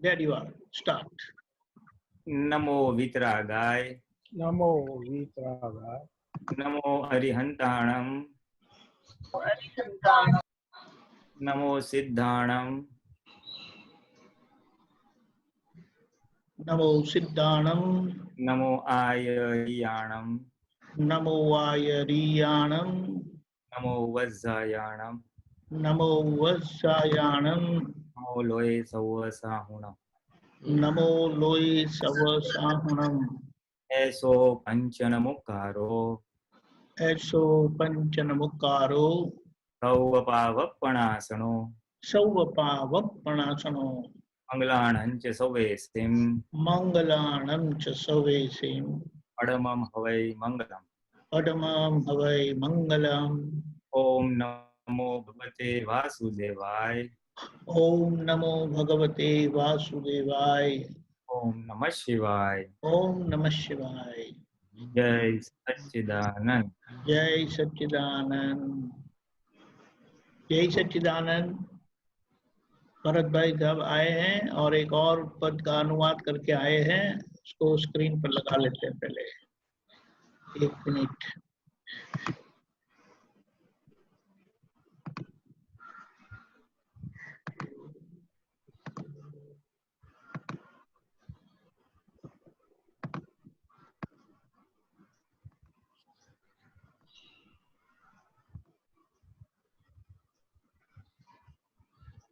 There you are. Start. NaMo वितरागाय, NaMo वीतरागाय, NaMo अरिहंताणम, NaMo सिद्धाणम, Namo Siddhanam. NaMo आयरियाणम, Namo Vayariyanam. NaMo वज्जायाणम, Namo Vasayanam. NaMo लोये सवसाहुणम। Namo Loe Savasahunam. ऐसो पंचनमुकारो, Eso Panchanamukaro. सौवपावपणासनो, Sauvapavappanasano. मंगलाणंच सवेस्तिम, Mangalanam cha Savesim. अडमम हवै मंगलम। Padamam Havai Mangalam. ओम नमो भगवते वासुदेवाय, Om Namo Bhagavate Vasudevaya. ओम नमः शिवाय। Om Namah Shivaya. जय सच्चिदानंद। जय सच्चिदानंद। जय सच्चिदानंद। भरत भाई साहब आए हैं और एक और पद का अनुवाद करके आए हैं, उसको स्क्रीन पर लगा लेते हैं पहले। एक मिनट।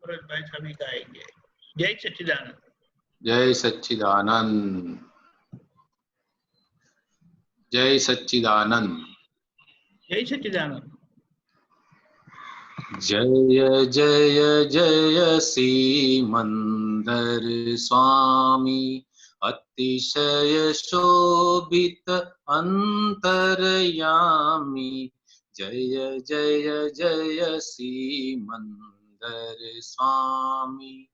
भरत भाई सभी गाएंगे। जय सच्चिदानंद। जय सच्चिदानंद। जय सच्चिदानंद। जय सच्चिदानंद। जय जय जय श्रीमंदर स्वामी, अतिशय शोभित अंतरयामी। जय जय जय श्रीमंदर स्वामी,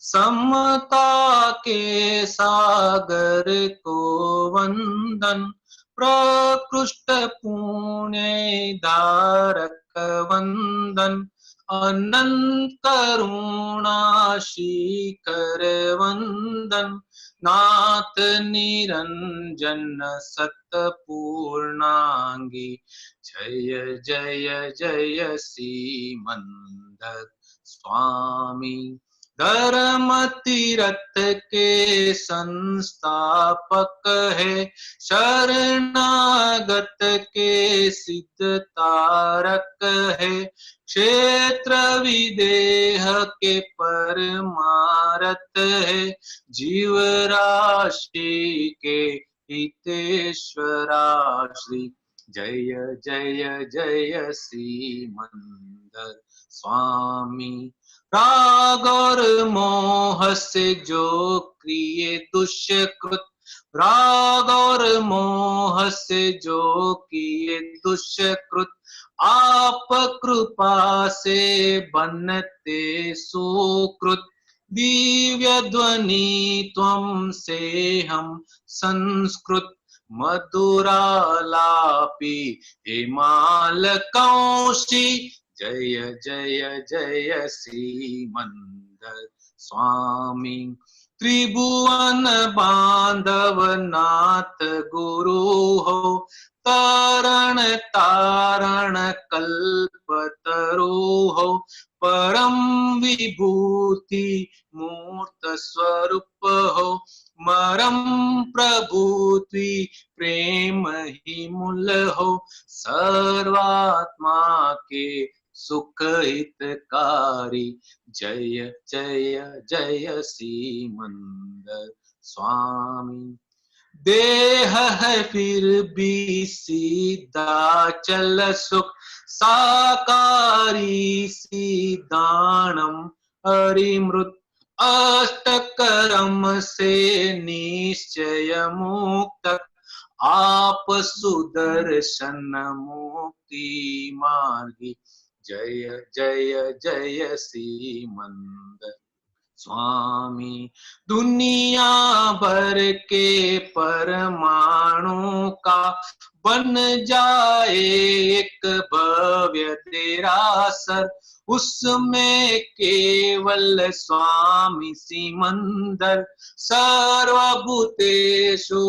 समता के सागर को वंदन, प्रकृष्ट पुण्य धारक वंदन, अनंत करुणा शिखर वंदन, नाथ निरंजन सतपूर्णांगी। जय जय जय श्रीमंदर स्वामी, धर्म तीर्थ के संस्थापक है, शरणागत के सिद्ध तारक है, क्षेत्र विदेह के परमारथ है, जीव राशि के हितेश्वरा श्री। जय जय जय श्रीमंदर स्वामी, राग और मोह से जो किए दुष्कृत, राग और मोह से जो किए दुष्कृत, आप कृपा से बनते सुकृत। दिव्य ध्वनि त्वं से हम संस्कृत, मधुरालापी हिमाल कौशी। जय जय जय श्रीमंदर स्वामी, त्रिभुवन बांधव नाथ गुरु हो, तारण तारण कल्प तरु हो, परम विभूति मूर्त स्वरूप हो, मरम प्रभुति प्रेम ही मूल हो, सर्वात्मा के सुख हितकारी। जय जय जय श्रीमंदर स्वामी, देह है फिर भी सीधा चल सुख, साकारी सीदानम हरिमृत, अष्टकर्म से निश्चय मुक्त, आप सुदर्शन मुक्ति मार्गी। जय जय जय श्रीमंदर स्वामी। दुनिया भर के परमाणु का बन जाए एक भव्य देरासर, उसमें केवल स्वामी सिमंदर। सर्वभूतेषु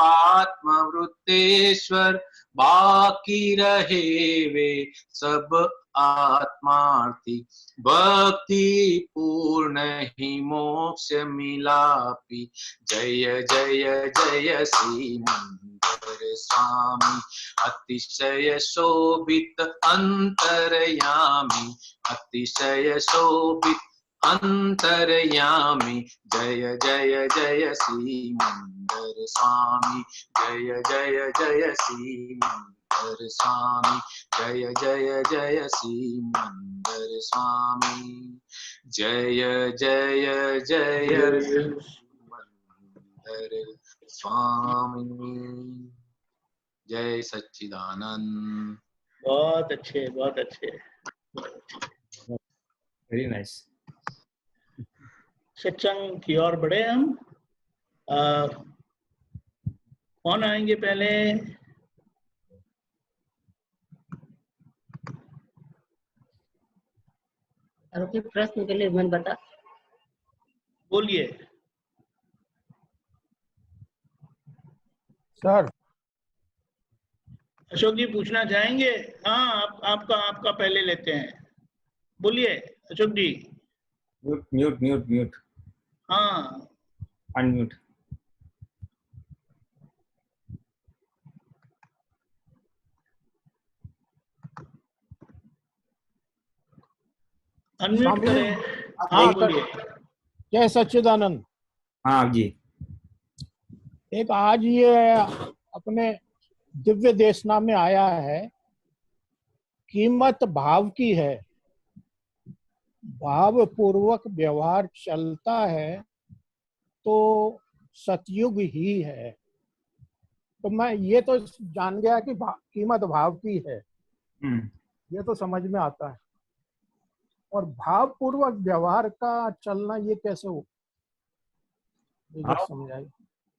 आत्मवृत्तेश्वर, बाकी रहे वे सब आत्मार्थी। भक्ति पूर्ण ही मोक्ष मिलापी। जय जय जय श्री मंदिर स्वामी, अतिशय शोभित अंतरयामी, अतिशय शोभित अंतरयामी। जय जय जय श्री मंदिर स्वामी, जय जय जय श्री मंदिर स्वामी, जय जय जय श्री मंदिर स्वामी। जय जय जय मंदिर स्वामी। जय सच्चिदानंद। बहुत अच्छे, बहुत अच्छे। Very nice. सत्संग की ओर बढ़े हम। कौन आएंगे पहले? आपके प्रश्न के लिए मन बता। बोलिए सर। अशोक जी, पूछना चाहेंगे? हाँ, आपका आपका पहले लेते हैं। बोलिए Ashok ji. Mute mute mute mute. हाँ, अनम्यूट। अनम्यूट स्वामी करें। जी, हाँ बोलिए। जय सच्चिदानंद। हाँ जी। एक आज ये अपने दिव्य देशना में आया है, कीमत भाव की है, भाव पूर्वक व्यवहार चलता है तो सतयुग ही है। तो मैं ये तो जान गया कि कीमत भाव की है, ये तो समझ में आता है। और भाव पूर्वक व्यवहार का चलना ये कैसे हो, ये जरा समझाइए।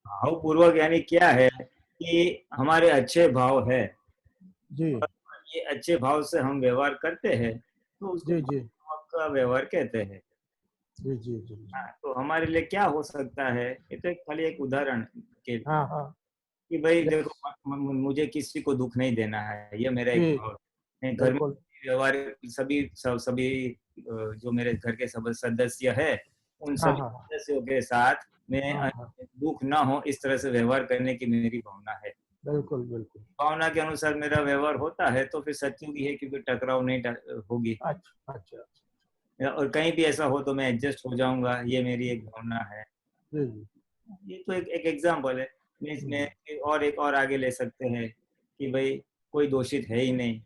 भाव पूर्वक यानी क्या है कि हमारे अच्छे भाव है जी ये अच्छे भाव से हम व्यवहार करते हैं तो उसको जी जी का व्यवहार कहते हैं। जी जी जी। हाँ, तो हमारे लिए क्या हो सकता है, ये तो खाली एक उदाहरण के लिए हाँ हाँ कि भाई Yes. देखो मुझे किसी को दुख नहीं देना है, ये मेरा एक जी भाव है। घर में बिल्कुल। व्यवहार सभी जो मेरे घर के सब सदस्य है उन हाँ सभी हाँ सदस्यों के साथ मैं हाँ हाँ दुख ना हो इस तरह से व्यवहार करने की मेरी भावना है। बिल्कुल बिल्कुल। भावना के अनुसार मेरा व्यवहार होता है तो फिर सत्युग ही है, क्योंकि टकराव नहीं होगी। अच्छा अच्छा। और कहीं भी ऐसा हो तो मैं एडजस्ट हो जाऊंगा, ये मेरी एक भावना है। जी जी ये तो एक एग्जाम्पल है। इसमें और एक और आगे ले सकते हैं कि भाई कोई दोषित है ही नहीं,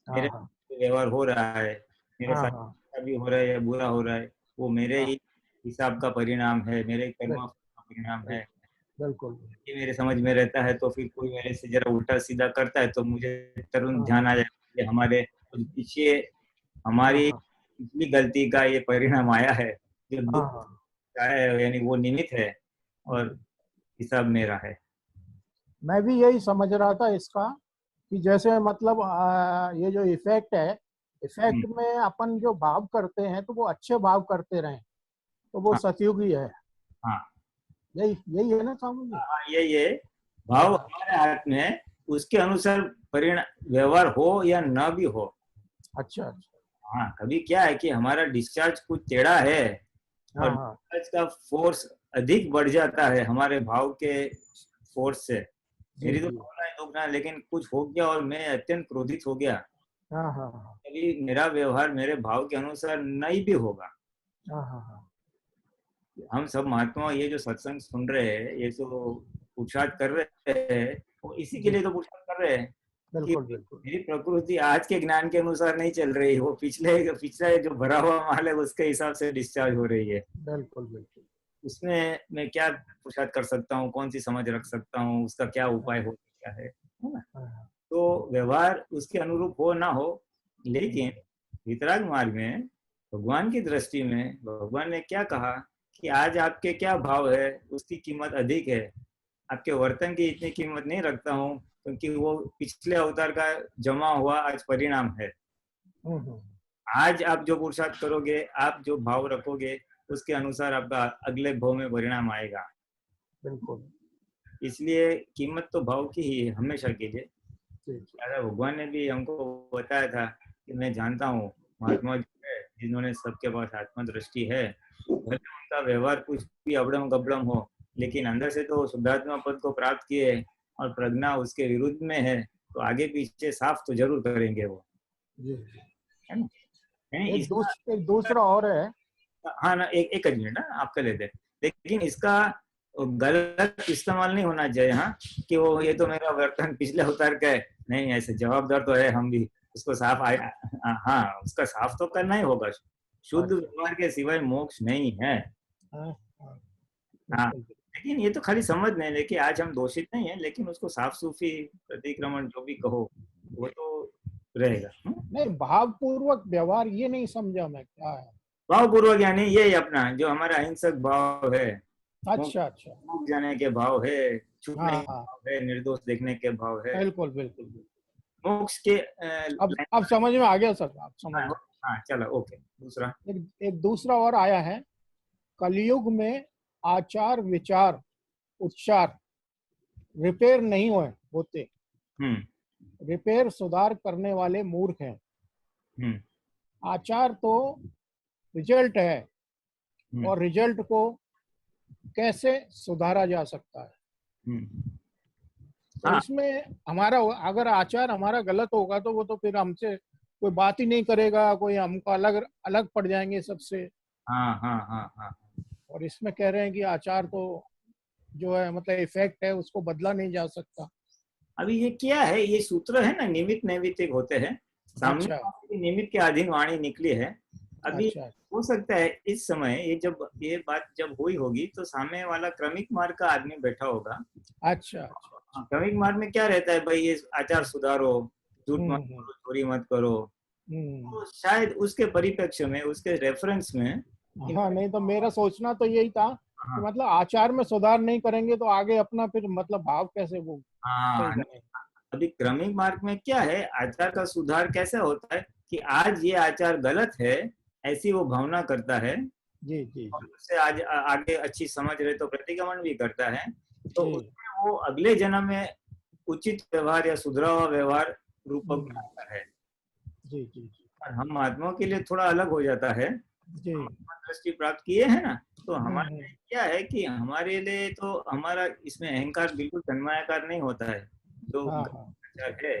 हाँ मेरे हाँ व्यवहार हो रहा है, मेरे हाँ साथ हाँ अच्छा भी हो रहा है या बुरा हो रहा है, वो मेरे ही हिसाब का परिणाम है, मेरे कर्मों का परिणाम है। बिल्कुल। ये मेरे समझ में रहता है तो फिर कोई मेरे से जरा उल्टा सीधा करता है तो मुझे तुरंत ध्यान आ जाएगा कि हमारे पीछे हमारी पिछली गलती का ये परिणाम आया है, जो दुख है यानी वो निमित्त है और हिसाब मेरा है। मैं भी यही समझ रहा था इसका कि जैसे मतलब ये जो इफेक्ट है, इफेक्ट में अपन जो भाव करते हैं तो वो अच्छे भाव करते रहें तो वो हाँ, सतयुग ही है। हाँ यही यही है ना स्वामी जी? हाँ, ये भाव हमारे हाथ में है, उसके अनुसार परिणाम व्यवहार हो या न भी हो। अच्छा अच्छा। हाँ, कभी क्या है कि हमारा डिस्चार्ज कुछ टेढ़ा है और हाँ डिस्चार्ज का फोर्स अधिक बढ़ जाता है हमारे भाव के फोर्स से। मेरी तो भावनाएं दुखना, लेकिन कुछ हो गया और मैं अत्यंत क्रोधित हो गया, हाँ हाँ हाँ कभी मेरा व्यवहार मेरे भाव के अनुसार नहीं भी होगा। हाँ हाँ। हम सब महात्मा ये जो सत्संग सुन रहे हैं, ये जो पुरुषार्थ कर रहे हैं, वो इसी के लिए तो पुरुषार्थ कर रहे हैं कि बिल्कुल बिल्कुल। मेरी प्रकृति आज के ज्ञान के अनुसार नहीं चल रही, वो पिछले जो भरा हुआ माल है उसके हिसाब से डिस्चार्ज हो रही है। बिल्कुल बिल्कुल। उसमें मैं क्या पुरुषार्थ कर सकता हूँ, कौन सी समझ रख सकता हूँ, उसका क्या उपाय हो सकता है ना। तो व्यवहार उसके अनुरूप हो ना हो, लेकिन वितराग मार्ग में भगवान की दृष्टि में भगवान ने क्या कहा कि आज आपके क्या भाव है उसकी कीमत अधिक है, आपके वर्तन की इतनी कीमत नहीं रखता हूँ, क्योंकि वो पिछले अवतार का जमा हुआ आज परिणाम है। आज आप जो पुरुषार्थ करोगे, आप जो भाव रखोगे, उसके अनुसार आपका अगले भाव में परिणाम आएगा। बिल्कुल। इसलिए कीमत तो भाव की ही है हमेशा के लिए। दादा भगवान ने भी हमको बताया था कि मैं जानता हूँ महात्मा जो है जिन्होंने सबके पास आत्मा दृष्टि है, भले उनका व्यवहार कुछ भी अबड़म गबड़म हो, लेकिन अंदर से तो शुद्धात्मा पद को प्राप्त किए और प्रज्ञा उसके विरुद्ध में है, तो आगे पीछे साफ तो जरूर करेंगे वो, है ना? एक दूसरा और है। हाँ ना, एक मिनट ना आपका लेते हैं, लेकिन इसका गलत इस्तेमाल नहीं होना चाहिए। हाँ, कि वो ये तो मेरा वर्तन पिछले अवतार का है, नहीं, ऐसे जवाबदार तो है हम भी, उसको साफ हाँ उसका साफ तो करना ही होगा। शुद्ध व्यवहार के सिवाय मोक्ष नहीं है। हाँ, लेकिन ये तो खाली समझ नहीं, लेकिन आज हम दोषित नहीं है, लेकिन उसको साफ सूफी प्रतिक्रमण जो भी कहो वो तो रहेगा। नहीं, भावपूर्वक व्यवहार ये नहीं समझा मैं, क्या है भावपूर्वक? यानी ये अपना जो हमारा अहिंसक भाव है, अच्छा अच्छा, मुक्त जाने के भाव है, छूटने हाँ के हाँ, भाव है, निर्दोष देखने के भाव है, बिल्कुल बिल्कुल बिल्कुल। मोक्ष के अब समझ में आ गया सर, आप समझ में। हाँ चलो, ओके। दूसरा एक दूसरा और आया है, कलयुग में आचार विचार उच्चार रिपेयर नहीं होते, रिपेयर सुधार करने वाले मूर्ख हैं। आचार तो रिजल्ट है, और रिजल्ट को कैसे सुधारा जा सकता है। तो इसमें हमारा अगर आचार हमारा गलत होगा तो वो तो फिर हमसे कोई बात ही नहीं करेगा, कोई हमको अलग अलग पड़ जाएंगे सबसे। हाँ हाँ हाँ हाँ। और इसमें कह रहे हैं कि आचार तो जो है मतलब इफेक्ट है, उसको बदला नहीं जा सकता। अभी ये क्या है, ये सूत्र है ना, निमित्त नैमित्तिक होते हैं, सामने निमित्त के अधीन वाणी निकली है। अभी हो सकता है इस समय ये बात जब हुई होगी तो सामने वाला क्रमिक मार्ग का आदमी बैठा होगा। अच्छा, क्रमिक मार्ग में क्या रहता है भाई, ये आचार सुधारो, झूठ मत करो, चोरी मत करो, तो शायद उसके परिप्रेक्ष्य में, उसके रेफरेंस में। हाँ, नहीं तो मेरा सोचना तो यही था कि मतलब आचार में सुधार नहीं करेंगे तो आगे अपना फिर मतलब भाव कैसे वो। हाँ, अभी क्रमिक मार्ग में क्या है, आचार का सुधार कैसे होता है कि आज ये आचार गलत है ऐसी वो भावना करता है जी जी, और उससे आज आगे अच्छी समझ रहे तो प्रतिक्रमण भी करता है, तो उसमें वो अगले जन्म में उचित व्यवहार या सुधरा हुआ व्यवहार रूपक बनाता है। जी जी जी। और हम महात्माओं के लिए थोड़ा अलग हो जाता है, दृष्टि प्राप्त किए है ना, तो हमारे लिए क्या है कि हमारे लिए तो हमारा इसमें अहंकार बिल्कुल तन्मायाकार नहीं होता है जो आचार है,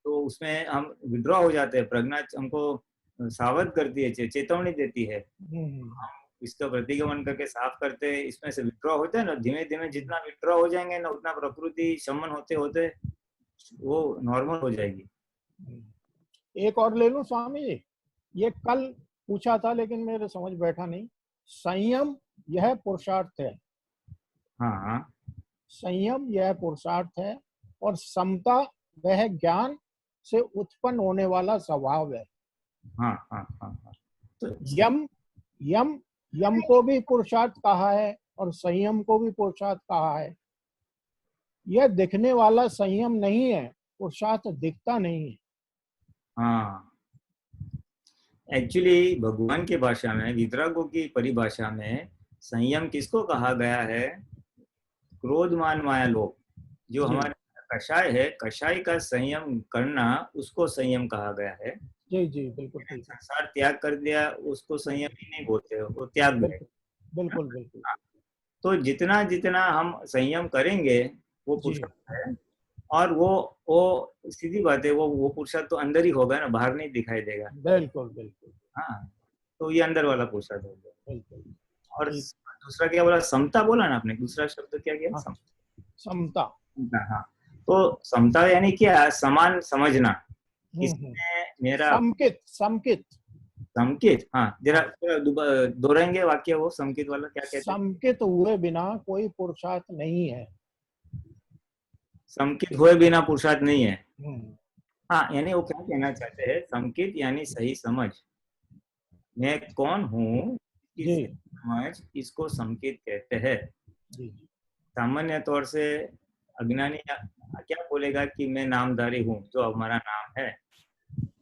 तो उसमें हम विड्रॉ हो जाते हैं। प्रज्ञा हमको सावध करती है, चेतावनी देती है, हम इसका प्रतिगमन करके साफ करते हैं, इसमें से विड्रॉ होते हैं ना, धीमे धीमे जितना विड्रॉ हो जाएंगे ना उतना प्रकृति शमन होते होते वो नॉर्मल हो जाएगी। एक और ले लूं स्वामी जी, ये कल पूछा था लेकिन मेरे समझ बैठा नहीं। संयम यह पुरुषार्थ है। हाँ, संयम यह पुरुषार्थ है और समता वह ज्ञान से उत्पन्न होने वाला स्वभाव है। हाँ हाँ हाँ हाँ। तो यम को भी पुरुषार्थ कहा है और संयम को भी पुरुषार्थ कहा है। यह दिखने वाला संयम नहीं है, पुरुषार्थ दिखता नहीं है। हाँ, एक्चुअली भगवान की भाषा में, वितरागों की परिभाषा में संयम किसको कहा गया है? क्रोध मान माया लोभ, जो हमारे कषाय है, कषाय का संयम करना उसको संयम कहा गया है। जी जी, बिल्कुल। संसार त्याग कर दिया उसको संयम ही नहीं बोलते, वो त्याग है। बिल्कुल बिल्कुल। तो जितना जितना हम संयम करेंगे वो पुरुषार्थ है, और वो सीधी बात है, वो पुरुषार्थ तो अंदर ही होगा ना, बाहर नहीं दिखाई देगा। बिल्कुल बिल्कुल। हाँ, तो ये अंदर वाला पुरुषार्थ हो गया। बिल्कुल। और दूसरा क्या बोला, समता बोला ना आपने, दूसरा शब्द क्या किया? समता। हाँ, तो समता यानी क्या? समान समझना। इसमें मेरा समकित। हाँ, जरा दोहराएंगे वाक्य, वो समकित वाला क्या कहते हैं? समकित हुए बिना कोई पुरुषार्थ नहीं है। समकित हुए बिना पुरुषार्थ नहीं है। हाँ, यानी वो क्या कहना चाहते हैं, समकित यानी सही समझ। मैं कौन हूँ, जी समझ इसको संकेत कहते हैं। जी सामान्य तौर से अज्ञानी क्या बोलेगा कि मैं नामधारी हूँ, जो हमारा नाम है,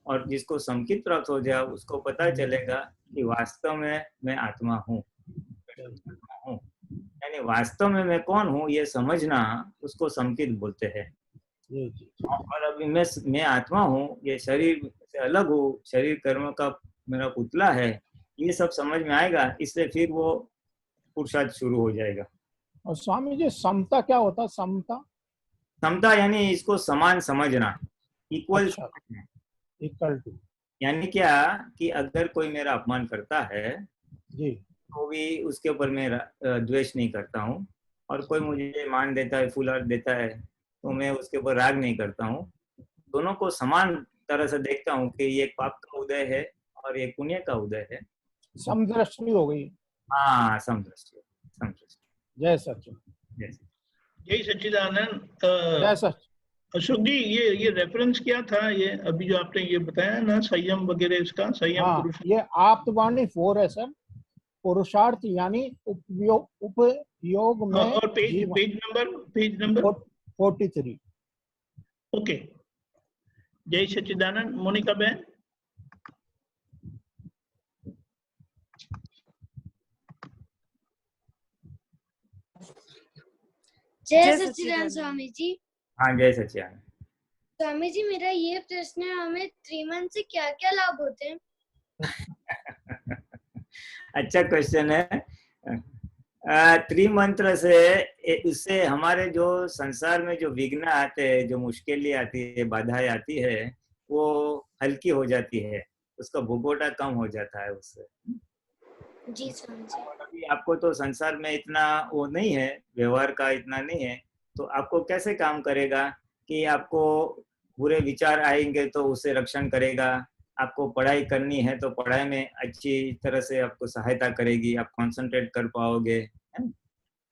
और जिसको संकेत प्राप्त हो जाए उसको पता चलेगा कि वास्तव में मैं आत्मा हूँ, यानी वास्तव में मैं कौन हूँ ये समझना उसको संकेत बोलते हैं। जी जी और अभी मैं आत्मा हूँ, ये शरीर से अलग हूँ, शरीर कर्म का मेरा पुतला है, ये सब समझ में आएगा, इससे फिर वो पुरुषार्थ शुरू हो जाएगा। और स्वामी जी समता क्या होता है? समता समता यानी इसको समान समझना, इक्वल अच्छा, समझना। Equal to. यानी क्या कि अगर कोई मेरा अपमान करता है जी तो भी उसके ऊपर मैं द्वेष नहीं करता हूँ, और कोई मुझे मान देता है, फूल देता है, तो मैं उसके ऊपर राग नहीं करता हूँ। दोनों को समान तरह से देखता हूँ कि ये पाप का उदय है और ये पुण्य का उदय है। समदृष्टि हो गई। हाँ, समदृष्टि, समदृष्टि। जय सच, जय सच्चिदानंद। जय सच। अशोक जी, ये रेफरेंस क्या था? ये अभी जो आपने ये बताया ना, संयम वगैरह, इसका संयम हाँ, पुरुष। ये आप्तवाणी 4 है सर। पुरुषार्थ यानी उपयोग में और पेज जीवन। Page number 43। ओके। जय सच्चिदानंद। मोनिका बहन। जय सच्चिदानंद स्वामी जी। हाँ, जय सच्चिदानंद। स्वामी जी, मेरा ये प्रश्न है, हमें त्रिमंत्र से क्या क्या लाभ होते हैं? अच्छा क्वेश्चन है। त्रिमंत्र से इससे हमारे जो संसार में जो विघ्न आते हैं, जो मुश्किलें आती है, बाधाएं आती है, वो हल्की हो जाती है, उसका भुगोटा कम हो जाता है उससे। जी स्वामी जी। और अभी आपको तो संसार में इतना वो नहीं है, व्यवहार का इतना नहीं है, तो आपको कैसे काम करेगा कि आपको बुरे विचार आएंगे तो उससे रक्षण करेगा। आपको पढ़ाई करनी है तो पढ़ाई में अच्छी तरह से आपको सहायता करेगी, आप कंसंट्रेट कर पाओगे, है ना?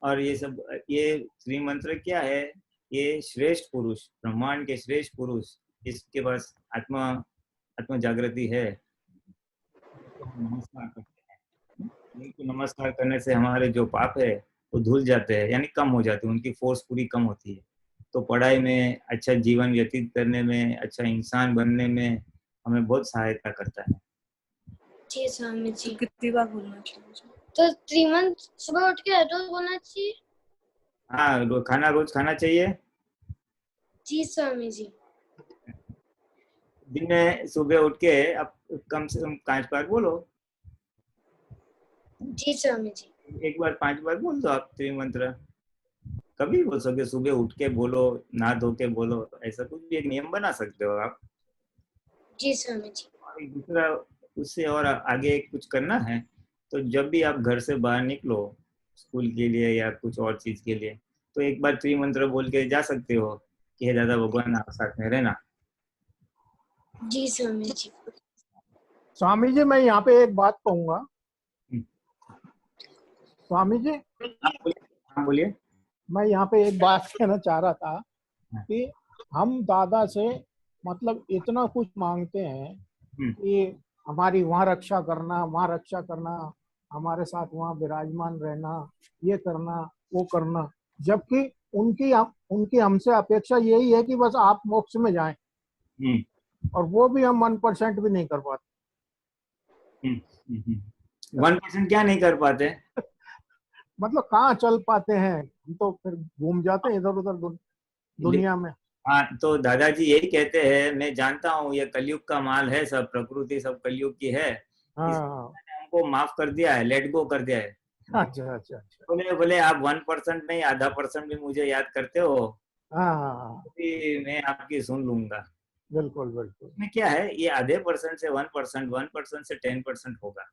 और ये सब, ये श्री मंत्र क्या है? ये श्रेष्ठ पुरुष, ब्रह्मांड के श्रेष्ठ पुरुष, जिसके पास आत्म जागृति है, नमस्कार करते हैं। उनको नमस्कार करने से हमारे जो पाप है वो धुल जाते हैं, यानी कम हो जाते हैं, उनकी फोर्स पूरी कम होती है। तो पढ़ाई में, अच्छा जीवन व्यतीत करने में, अच्छा इंसान बनने में हमें बहुत सहायता करता है। जी स्वामी जी। तो कितनी बार बोलना चाहिए? तो त्रिमंत्र सुबह उठ के रोज बोलना चाहिए? हाँ, रोज खाना चाहिए। जी स्वामी जी। दिन में सुबह उठ के आप कम से कम 5 बार बोलो। जी स्वामी जी। एक बार 5 बार बोल दो आप त्रिमंत्र। कभी बोल सकते, सुबह उठ के बोलो, नहा धो के बोलो, ऐसा कुछ भी एक नियम बना सकते हो आप। जी स्वामी जी। और एक दूसरा, उससे और आगे कुछ करना है तो जब भी आप घर से बाहर निकलो स्कूल के लिए या कुछ और चीज के लिए, तो एक बार त्रिमंत्र बोल के जा सकते हो कि हे दादा भगवान आप साथ में रहना। जी स्वामी जी। स्वामी जी, मैं यहाँ पे एक बात कहूंगा। स्वामी जी, हाँ बोलिए। मैं यहाँ पे एक बात कहना चाह रहा था कि हम दादा से मतलब इतना कुछ मांगते हैं कि हमारी वहाँ रक्षा करना, वहाँ रक्षा करना, हमारे साथ वहाँ विराजमान रहना, ये करना, वो करना, जबकि उनकी हमसे अपेक्षा यही है कि बस आप मोक्ष में जाएं, और वो भी हम 1% भी नहीं कर पाते। 1% क्या नहीं कर पाते? मतलब कहाँ चल पाते हैं हम, तो फिर घूम जाते हैं इधर उधर दुनिया में। हाँ, तो दादाजी यही कहते हैं, मैं जानता हूँ ये कलयुग का माल है, सब प्रकृति सब कलयुग की है, हमको माफ कर दिया है, लेट गो कर दिया है। अच्छा अच्छा अच्छा। बोले आप 1% नहीं, आधा % भी मुझे याद करते हो, हाँ, मैं आपकी सुन लूंगा। बिल्कुल बिल्कुल। में क्या है, ये आधे % से 1%, 1% से 10% होगा।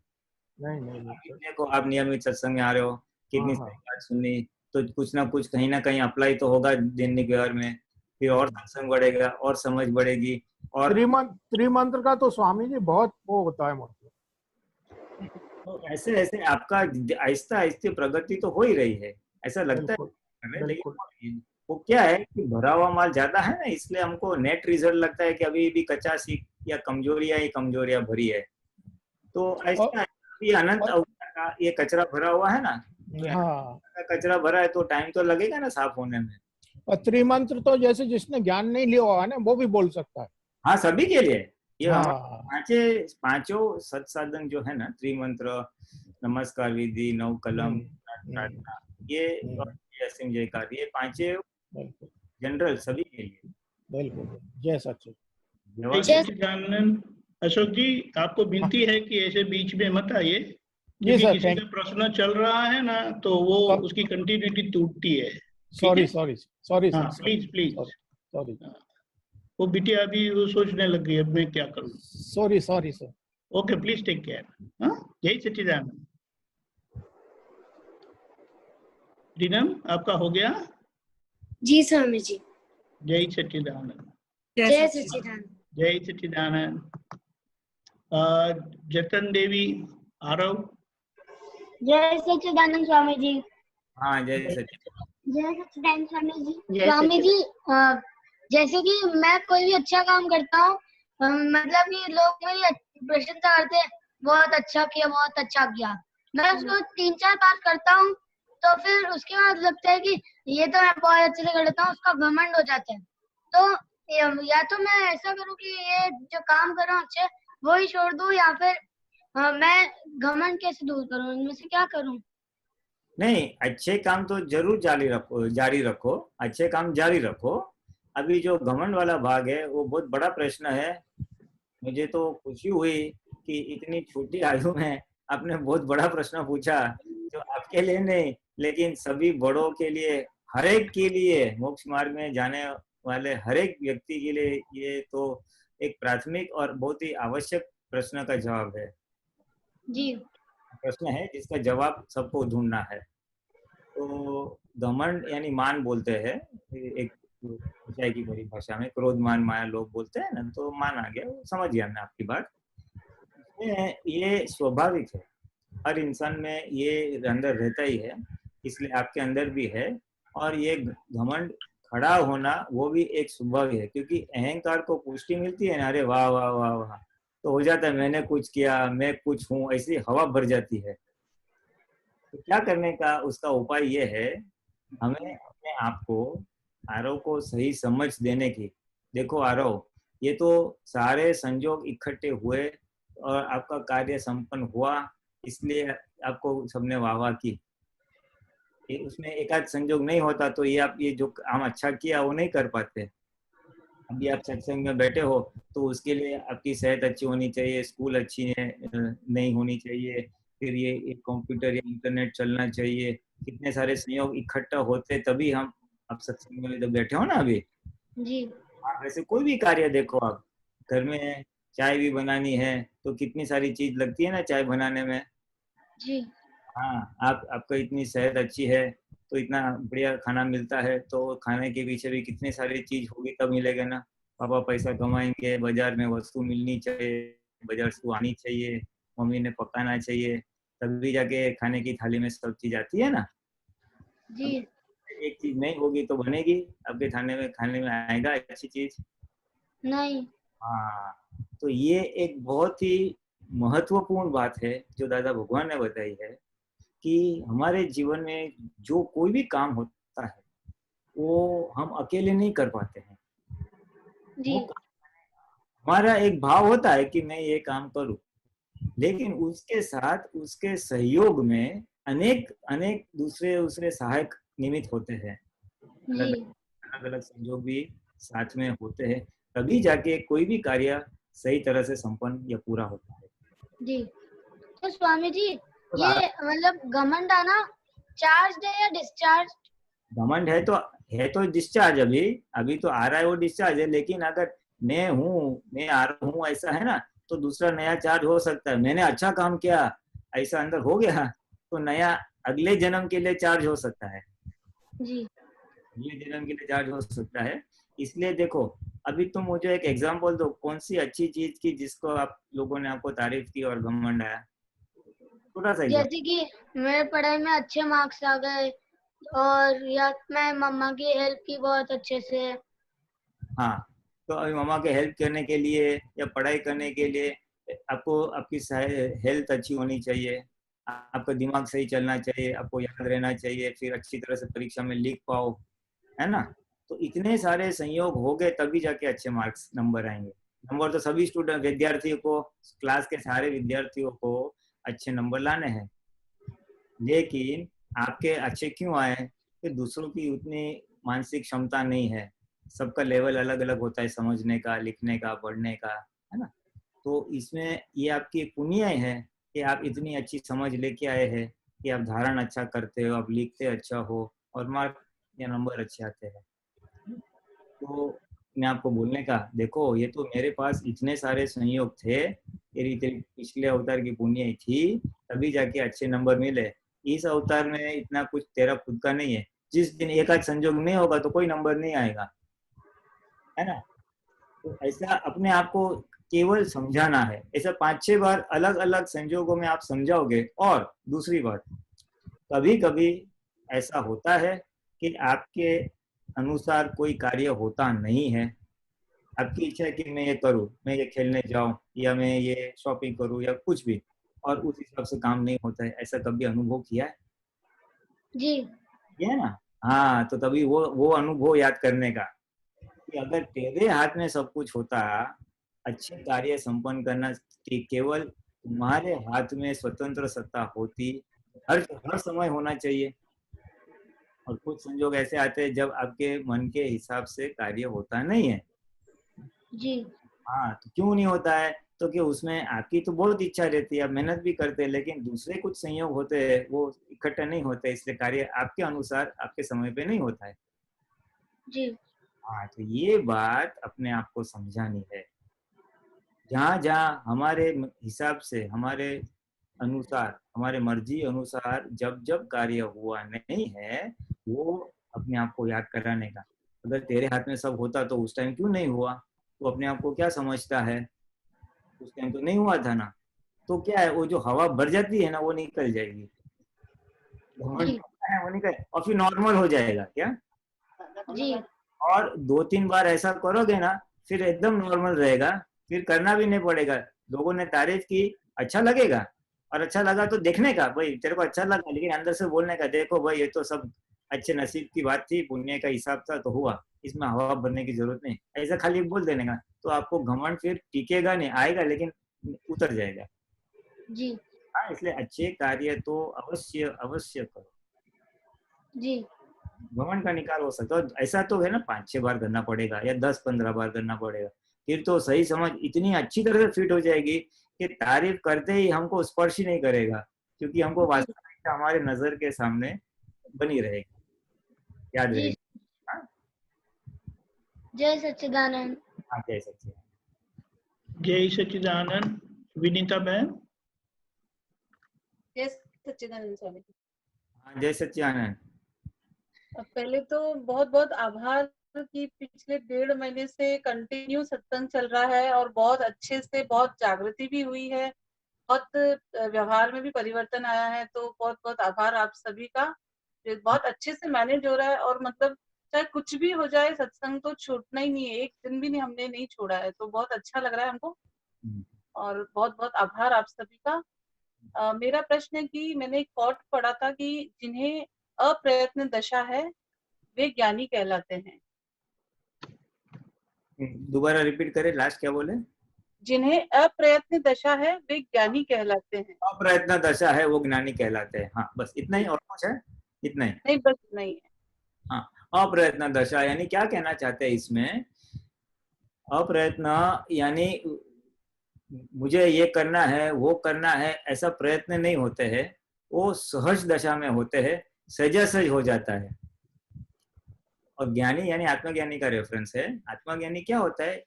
नहीं नहीं, देखो आप नियमित सत्संग में आ रहे हो, कितनी सारी बात सुनी, तो कुछ ना कुछ कहीं ना कहीं अप्लाई तो होगा दिन के व्यवहार में, फिर और सत्संग बढ़ेगा और समझ बढ़ेगी। और त्रिमंत्र का तो स्वामी जी बहुत वो होता है, मतलब तो ऐसे ऐसे आपका आहिस्ता आहिस्ते प्रगति तो हो ही रही है, ऐसा लगता है। लेकिन वो क्या है कि भरा हुआ माल ज्यादा है ना, इसलिए हमको नेट रिजल्ट लगता है कि अभी भी 85 या कमजोरियां ही कमजोरियां भरी है। तो ऐसा है, ये अनंत अवतार का ये कचरा भरा हुआ है ना, हाँ, कचरा भरा है तो टाइम तो लगेगा ना साफ होने में। और त्रिमंत्र तो जैसे जिसने ज्ञान नहीं लिया हुआ है ना, वो भी बोल सकता है। हाँ, सभी के लिए ये हाँ, पांचों सत्साधन जो है ना, त्रिमंत्र, नमस्कार विधि, नव कलम, प्रार्थना, ये असीम जयकार, ये पांचों बिल्कुल जनरल सभी के लिए। बिल्कुल, जय सच्चिद। जय सच्चिदानंद। अशोक जी, आपको विनती है कि ऐसे बीच में मत आइए, क्योंकि सर, किसी का प्रश्न चल रहा है ना तो वो उसकी कंटिन्यूटी टूटती है। सॉरी सॉरी सॉरी हाँ, सर, प्लीज प्लीज। सॉरी, वो बिटिया अभी वो सोचने लग गई अब मैं क्या करूं। Sorry sorry sir. Okay, please take care. हाँ, जय सच्चिदानंद। दीनम, आपका हो गया? जी स्वामी जी। जय सच्चिदानंद। जय सच्चिदानंद। जय सच्चिदानंद। जतन देवी, आरव। जय सच्चिदानंद स्वामी जी। हाँ, जय सच्चिदानंद। जय सच्चिदानंद स्वामी जी। जय स्वामी जी, जैसे कि मैं कोई भी अच्छा काम करता हूँ, मतलब कि लोग मेरी प्रशंसा करते हैं, बहुत अच्छा किया, बहुत अच्छा किया। मैं उसको 3-4 बार करता हूँ तो फिर उसके बाद लगता है कि ये तो मैं बहुत अच्छे से कर लेता हूँ, उसका घमंड हो जाता है। तो या तो मैं ऐसा करूँ कि ये जो काम कर रहा हूँ अच्छे वो ही छोड़ दूँ, या फिर मैं घमंड कैसे दूर करूँ, इनमें से क्या करूँ? नहीं, अच्छे काम तो जरूर जारी रखो, अच्छे काम जारी रखो। अभी जो घमंड वाला भाग है वो बहुत बड़ा प्रश्न है। मुझे तो खुशी हुई कि इतनी छोटी आयु में आपने बहुत बड़ा प्रश्न पूछा, जो आपके लिए नहीं लेकिन सभी बड़ों के लिए, हर एक के लिए, मोक्ष मार्ग में जाने वाले हर एक व्यक्ति के लिए ये तो एक प्राथमिक और बहुत ही आवश्यक प्रश्न का जवाब है। जी, प्रश्न है जिसका जवाब सबको ढूंढना है। तो घमंड यानी मान बोलते हैं, एक ऊंचाई की भरी भाषा में क्रोध मान माया लोग बोलते हैं ना, तो मान आ गया, समझ गया मैं आपकी बात। ये स्वाभाविक है, हर इंसान में ये अंदर रहता ही है, इसलिए आपके अंदर भी है। और ये घमंड खड़ा होना वो भी एक स्वभाव है, क्योंकि अहंकार को पुष्टि मिलती है ना, अरे वाह वाह वाह वाह, तो हो जाता है मैंने कुछ किया, मैं कुछ हूँ, ऐसी हवा भर जाती है। तो क्या करने का उसका उपाय ये है, हमें अपने आप को, आरव को सही समझ देने की। देखो आरव, ये तो सारे संजोग इकट्ठे हुए और आपका कार्य संपन्न हुआ, इसलिए आपको सबने वाह वाह की। उसमें एकाध संजोग नहीं होता तो ये आप ये जो काम अच्छा किया वो नहीं कर पाते। अभी आप सत्संग में बैठे हो तो उसके लिए आपकी सेहत अच्छी होनी चाहिए, स्कूल अच्छी नहीं होनी चाहिए, फिर ये कंप्यूटर या इंटरनेट चलना चाहिए, कितने सारे संयोग इकट्ठा होते तभी हम आप सत्संग में जब बैठे हो ना अभी। जी, वैसे कोई भी कार्य देखो, आप घर में चाय भी बनानी है तो कितनी सारी चीज लगती है ना चाय बनाने में। जी, हाँ, आपका इतनी सेहत अच्छी है तो इतना बढ़िया खाना मिलता है, तो खाने के पीछे भी कितनी सारी चीज होगी तब मिलेगा ना। पापा पैसा कमाएंगे, बाजार में वस्तु मिलनी चाहिए, बाजार से आनी चाहिए, मम्मी ने पकाना चाहिए, तभी जाके खाने की थाली में सब चीज आती है ना। जी, एक चीज नहीं होगी तो बनेगी आपके खाने में आएगा अच्छी चीज? नहीं, हाँ, तो ये एक बहुत ही महत्वपूर्ण बात है जो दादा भगवान ने बताई है, कि हमारे जीवन में जो कोई भी काम होता है वो हम अकेले नहीं कर पाते हैं। जी, हमारा एक भाव होता है कि मैं ये काम करूं, लेकिन उसके साथ उसके सहयोग में अनेक अनेक दूसरे सहायक निमित्त होते हैं, जी, अलग अलग संयोग भी साथ में होते हैं, तभी जाके कोई भी कार्य सही तरह से संपन्न या पूरा होता है। जी। तो स्वामी जी, ये मतलब घमंड आना चार्ज है या डिस्चार्ज? घमंड है तो डिस्चार्ज, अभी तो आ रहा है वो डिस्चार्ज है, लेकिन अगर मैं आ रहा हूँ ऐसा है ना, तो दूसरा नया चार्ज हो सकता है। मैंने अच्छा काम किया ऐसा अंदर हो गया तो नया अगले जन्म के लिए चार्ज हो सकता है, जी, अगले जन्म के लिए चार्ज हो सकता है। इसलिए देखो, अभी तुम मुझे एक एग्जांपल दो, कौन सी अच्छी चीज की जिसको आप लोगों ने आपको तारीफ की और घमंड आया, थोड़ा सा जैसे कि मेरे पढ़ाई में अच्छे मार्क्स आ गए, और या मैं मम्मा की हेल्प की बहुत अच्छे से। हाँ, तो अभी मम्मा के हेल्प करने के लिए या पढ़ाई करने के लिए आपको आपकी हेल्थ अच्छी होनी चाहिए, आपका दिमाग सही चलना चाहिए, आपको याद रहना चाहिए, फिर अच्छी तरह से परीक्षा में लिख पाओ, है ना। तो इतने सारे संयोग हो गए तभी जाके अच्छे मार्क्स नंबर आएंगे। नंबर तो सभी स्टूडेंट विद्यार्थियों को, क्लास के सारे विद्यार्थियों को अच्छे नंबर लाने हैं, लेकिन आपके अच्छे क्यों आए कि दूसरों की उतनी मानसिक क्षमता नहीं है। सबका लेवल अलग अलग होता है, समझने का, लिखने का, पढ़ने का, है ना। तो इसमें ये आपकी पुण्य है कि आप इतनी अच्छी समझ लेके आए हैं कि आप धारण अच्छा करते हो, आप लिखते अच्छा हो और मार्क या नंबर अच्छे आते हैं। तो मैं आपको बोलने का, देखो ये तो मेरे पास इतने सारे संयोग थे, तेरी तेरी पिछले अवतार की पुण्य थी तभी जाके अच्छे नंबर मिले। इस अवतार में इतना कुछ तेरा खुद का नहीं है। जिस दिन एक आध संयोग नहीं होगा तो कोई नंबर नहीं आएगा, है ना। तो ऐसा अपने आप को केवल समझाना है। ऐसा 5-6 बार अलग अलग संजोगों में आप समझाओगे। और दूसरी बात, कभी कभी ऐसा होता है कि आपके अनुसार कोई कार्य होता नहीं है। आपकी इच्छा है कि मैं ये करूं, मैं ये खेलने जाऊं या मैं ये शॉपिंग करूं या कुछ भी, और उस हिसाब से काम नहीं होता है। ऐसा कभी अनुभव किया है? जी किया है ना। हाँ, तो तभी वो अनुभव याद करने का कि अगर तेरे हाथ में सब कुछ होता, अच्छे कार्य संपन्न करना कि केवल तुम्हारे हाथ में स्वतंत्र सत्ता होती, हर हर समय होना चाहिए। और कुछ संजोग ऐसे आते हैं जब आपके मन के हिसाब से कार्य होता नहीं है। जी हाँ, तो क्यों नहीं होता है? तो कि उसमें आपकी तो बहुत इच्छा रहती है, आप मेहनत भी करते हैं, लेकिन दूसरे कुछ संयोग होते हैं, वो इकट्ठे नहीं होते, इसलिए कार्य आपके अनुसार आपके समय पे नहीं होता है। जी हाँ, तो ये बात अपने आप को समझानी है। जहाँ जहाँ हमारे हिसाब से, हमारे अनुसार, हमारे मर्जी अनुसार जब जब कार्य हुआ नहीं है, वो अपने आप को याद कराने का। अगर तेरे हाथ में सब होता तो उस टाइम क्यों नहीं हुआ? तो अपने आप को क्या समझता है? उस टाइम तो नहीं हुआ था ना। तो क्या है, वो जो हवा भर जाती है ना, वो निकल जाएगी, घमंड जी है वो निकल, और फिर नॉर्मल हो जाएगा क्या। जी और 2-3 बार ऐसा करोगे ना, फिर एकदम नॉर्मल रहेगा, फिर करना भी नहीं पड़ेगा। लोगों ने तारीफ की, अच्छा लगेगा, और अच्छा लगा तो देखने का, भाई तेरे को अच्छा लगा, लेकिन अंदर से बोलने का, देखो भाई ये तो सब अच्छे नसीब की बात थी, पुण्य का हिसाब था तो हुआ, इसमें हवा भरने की जरूरत नहीं। ऐसा खाली बोल देने का, तो आपको घमंड फिर टिकेगा नहीं, आएगा लेकिन उतर जाएगा। जी हाँ, इसलिए अच्छे कार्य तो अवश्य अवश्य करो। जी घमंड का निकाल हो सकता है। ऐसा तो है ना, 5-6 बार करना पड़ेगा या 10-15 बार करना पड़ेगा, फिर तो सही समझ इतनी अच्छी तरह से फिट हो जाएगी कि तारीफ करते ही हमको स्पर्श ही नहीं करेगा, क्योंकि हमको जी वास्तविकता हमारे नजर के सामने बनी रहेगी, याद जी रहेगी। हाँ, जय सच्चिदानंद। हाँ, कह सकते हैं। जय सच्चिदानंद। विनीता बहन। जय सच्चिदानंद स्वामी जी। हाँ, जय सच्चिदानंद। पहले तो बहुत बहुत आभार कि पिछले 1.5 महीने से कंटिन्यू सत्संग चल रहा है और बहुत अच्छे से बहुत जागृति भी हुई है, बहुत व्यवहार में भी परिवर्तन आया है। तो बहुत बहुत आभार आप सभी का, ये बहुत अच्छे से मैनेज हो रहा है। और मतलब चाहे कुछ भी हो जाए, सत्संग तो छूटना ही नहीं है, एक दिन भी नहीं हमने नहीं छोड़ा है। तो बहुत अच्छा लग रहा है हमको और बहुत बहुत आभार आप सभी का। मेरा प्रश्न है कि मैंने एक कोट पढ़ा था कि जिन्हें अप्रयत्न दशा है वे ज्ञानी कहलाते हैं। दोबारा रिपीट करें, लास्ट क्या बोले? जिन्हें अप्रयत्न दशा है वे ज्ञानी कहलाते हैं। अप्रयत्न दशा है वो ज्ञानी कहलाते हैं। हाँ, बस इतना ही, और कुछ है? इतना ही। नहीं, बस नहीं है। हाँ, अप्रयत्न दशा यानी क्या कहना चाहते हैं इसमें? अप्रयत्न यानी मुझे ये करना है, वो करना है, ऐसा प्रयत्न नहीं होते हैं, वो सहज दशा में होते हैं, सहजासहज हो जाता है। और ज्ञानी यानी आत्मज्ञानी का रेफरेंस है। आत्मज्ञानी क्या होता है?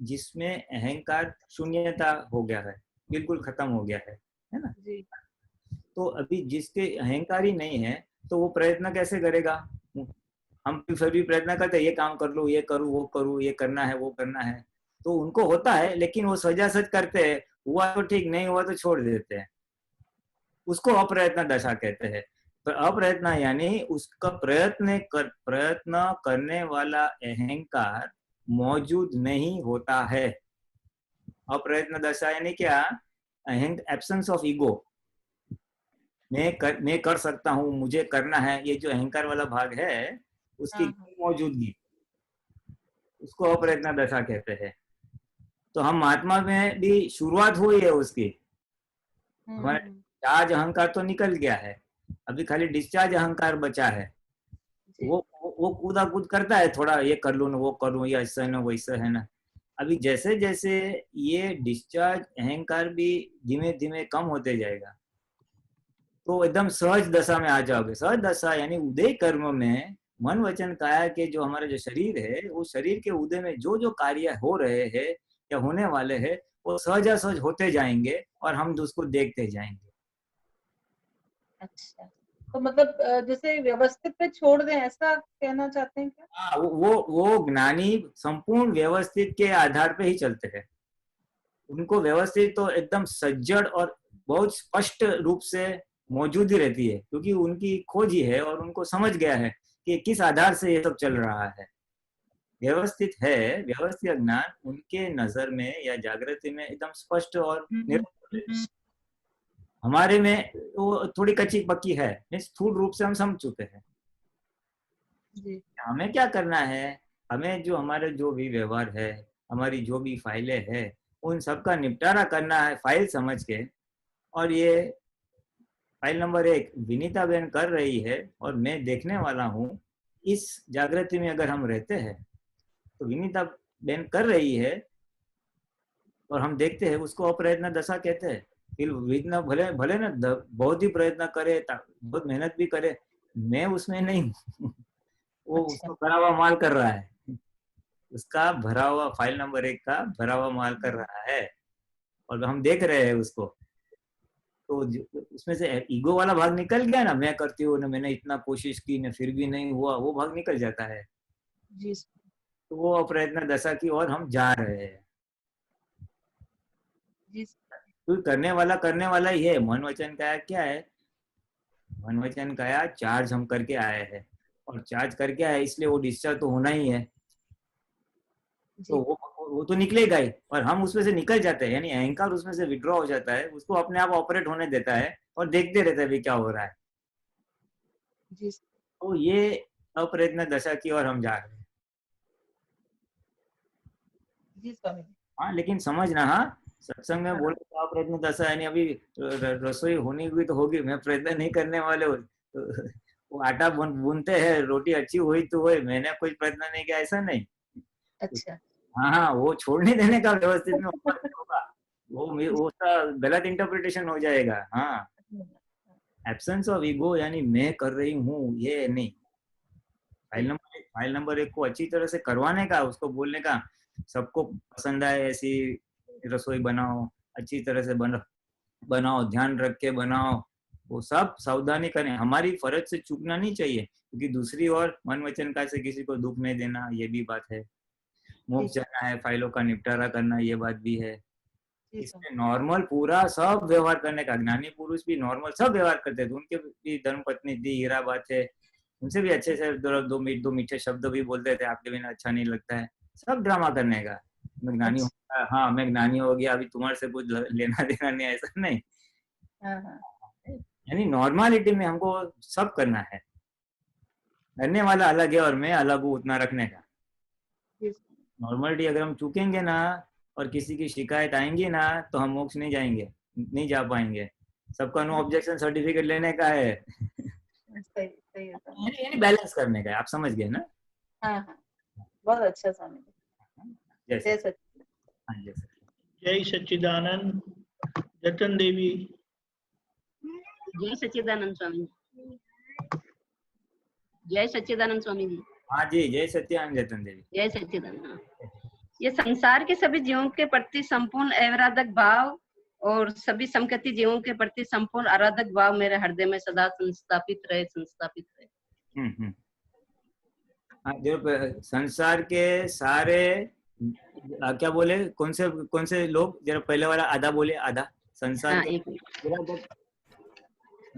जिसमें अहंकार शून्यता हो गया है, बिल्कुल खत्म हो गया है ना। जी तो अभी जिसके अहंकार ही नहीं है तो वो प्रयत्न कैसे करेगा? हम फिर भी प्रयत्न करते हैं, ये काम कर लूं, ये करूं, वो करूं, ये करना है, वो करना है, तो उनको होता है, लेकिन वो सजासज करते हैं, हुआ तो ठीक, नहीं हुआ तो छोड़ देते हैं। उसको अप्रयत्न दशा कहते हैं। तो अप्रयत्न यानी उसका प्रयत्न करने वाला अहंकार मौजूद नहीं होता है। अप्रयत्न दशा यानी क्या, एब्सेंस ऑफ ईगो। मैं कर सकता हूँ, मुझे करना है, ये जो अहंकार वाला भाग है उसकी मौजूदगी, उसको अप्रयत्न दशा कहते हैं। तो हम महात्मा में भी शुरुआत हुई है उसकी, हमारा चार्ज अहंकार तो निकल गया है, अभी खाली डिस्चार्ज अहंकार बचा है। वो कूदा कूद करता है, थोड़ा ये कर लूँ ना, वो कर लूँ, ये ऐसा है ना, वैसा है ना। अभी जैसे जैसे ये डिस्चार्ज अहंकार भी धीमे धीमे कम होते जाएगा, तो एकदम सहज दशा में आ जाओगे। सहज दशा यानी उदय कर्म में मन वचन काया के जो हमारा जो शरीर है, वो शरीर के उदय में जो जो कार्य हो रहे हैं या होने वाले हैं, वो सहज होते जाएंगे और हम उसको देखते जाएंगे। अच्छा, तो मतलब जैसे व्यवस्थित पे छोड़ दें, ऐसा कहना चाहते हैं क्या? हाँ, वो ज्ञानी संपूर्ण व्यवस्थित के आधार पे ही चलते हैं। उनको व्यवस्थित तो एकदम सज्जड़ और बहुत स्पष्ट रूप से मौजूद ही रहती है, क्योंकि उनकी खोज ही है और उनको समझ गया है कि किस आधार से ये सब चल रहा है। व्यवस्थित है, व्यवस्थित ज्ञान उनके नजर में या जागृति में एकदम स्पष्ट और निरंतर है। हमारे में वो थोड़ी कच्ची पक्की है, स्थूल रूप से हम समझ चुके हैं। हमें क्या करना है, हमें जो हमारे जो भी व्यवहार है, हमारी जो भी फाइलें है, उन सबका निपटारा करना है फाइल समझ के। और ये फाइल नंबर 1 विनीता बहन कर रही है और मैं देखने वाला हूँ। इस जागृति में अगर हम रहते हैं तो विनीता बहन कर रही है और हम देखते हैं, उसको अप्रयत्न दशा कहते हैं। फिर विघ्न भले भले ना बहुत ही प्रयत्न करे, बहुत मेहनत भी करे, मैं उसमें नहीं हूँ। वो उसको भरा हुआ माल कर रहा है, उसका भरा हुआ फाइल नंबर 1 का भरा हुआ माल कर रहा है और हम देख रहे हैं उसको। तो उसमें से ईगो वाला भाग निकल गया ना, मैं करती हूँ ना, मैंने इतना कोशिश की ना फिर भी नहीं हुआ, वो भाग निकल जाता है जी। तो वो अप्रयत्न दशा की ओर हम जा रहे हैं। तो करने वाला ही है। मन वचन काया क्या है, मन वचन काया चार्ज हम करके आए हैं और चार्ज करके आए इसलिए वो डिस्चार्ज तो होना ही है। तो वो तो निकलेगा ही और हम उसमें से निकल जाते हैं, यानी अहंकार उसमें से विड्रॉ हो जाता है, उसको अपने आप ऑपरेट होने देता है और देखते रहता है भी क्या हो रहा है। तो ये अप्रयत्न दशा की ओर हम जा रहे हैं। हाँ, लेकिन समझना, हाँ सत्संग में बोले तो अप्रयत्न दशा यानी अभी रसोई होनी हुई तो होगी, मैं प्रयत्न नहीं करने वाले हो। तो वो आटा बुनते हैं, रोटी अच्छी हुई तो हुई, मैंने कोई प्रयत्न नहीं किया, ऐसा नहीं। अच्छा, हाँ, वो छोड़ने देने का व्यवस्थित में होगा, वो उसका गलत इंटरप्रिटेशन हो जाएगा। हाँ, एब्सेंस ऑफ ईगो यानी मैं कर रही हूँ ये नहीं। फाइल नंबर 1 को अच्छी तरह से करवाने का, उसको बोलने का सबको पसंद आए ऐसी रसोई बनाओ, अच्छी तरह से बनाओ, ध्यान रख के बनाओ, वो सब सावधानी करें। हमारी फर्ज से चूकना नहीं चाहिए, क्योंकि दूसरी ओर मन वचन का से किसी को दुख नहीं देना, ये भी बात है। मोक्ष जाना है, फाइलों का निपटारा करना, ये बात भी है। इसमें नॉर्मल पूरा सब व्यवहार करने का, ज्ञानी पुरुष भी नॉर्मल सब व्यवहार करते थे। उनके भी धर्म पत्नी दी हीरा बात है, उनसे भी अच्छे से दो मीठे शब्द भी बोलते थे, आपके बिना अच्छा नहीं लगता है, सब ड्रामा करने का। मैं ज्ञानी हो, हाँ मैं ज्ञानी हो गया, अभी तुम्हारे से कुछ लेना देना नहीं, ऐसा नहीं। यानी नॉर्मलिटी में हमको सब करना है, करने वाला अलग है और मैं अलग हूँ, उतना रखने का। नॉर्मलिटी अगर हम चूकेंगे ना और किसी की शिकायत आएंगी ना, तो हम मोक्ष नहीं जाएंगे, नहीं जा पाएंगे। सबका नो ऑब्जेक्शन सर्टिफिकेट लेने का है। यानी बैलेंस करने का है, आप समझ गए ना? हाँ, बहुत अच्छा समझ। जय सच्चिदानंद। जय सच्चिदानंद। जतन देवी। जय सच्चिदानंद स्वामी। जय सच्चिदानंद स्वामी जी। हाँ जी, जय सत्यानंद जतन देवी। जय सच्चिदानंद। ये संसार के सभी जीवों के प्रति संपूर्ण आराधक भाव और सभी समकति जीवों के प्रति संपूर्ण आराधक भाव मेरे हृदय में सदा संस्थापित रहे। जो संसार के सारे क्या बोले, कौन से लोग, जरा पहले वाला आधा बोले, आधा संसार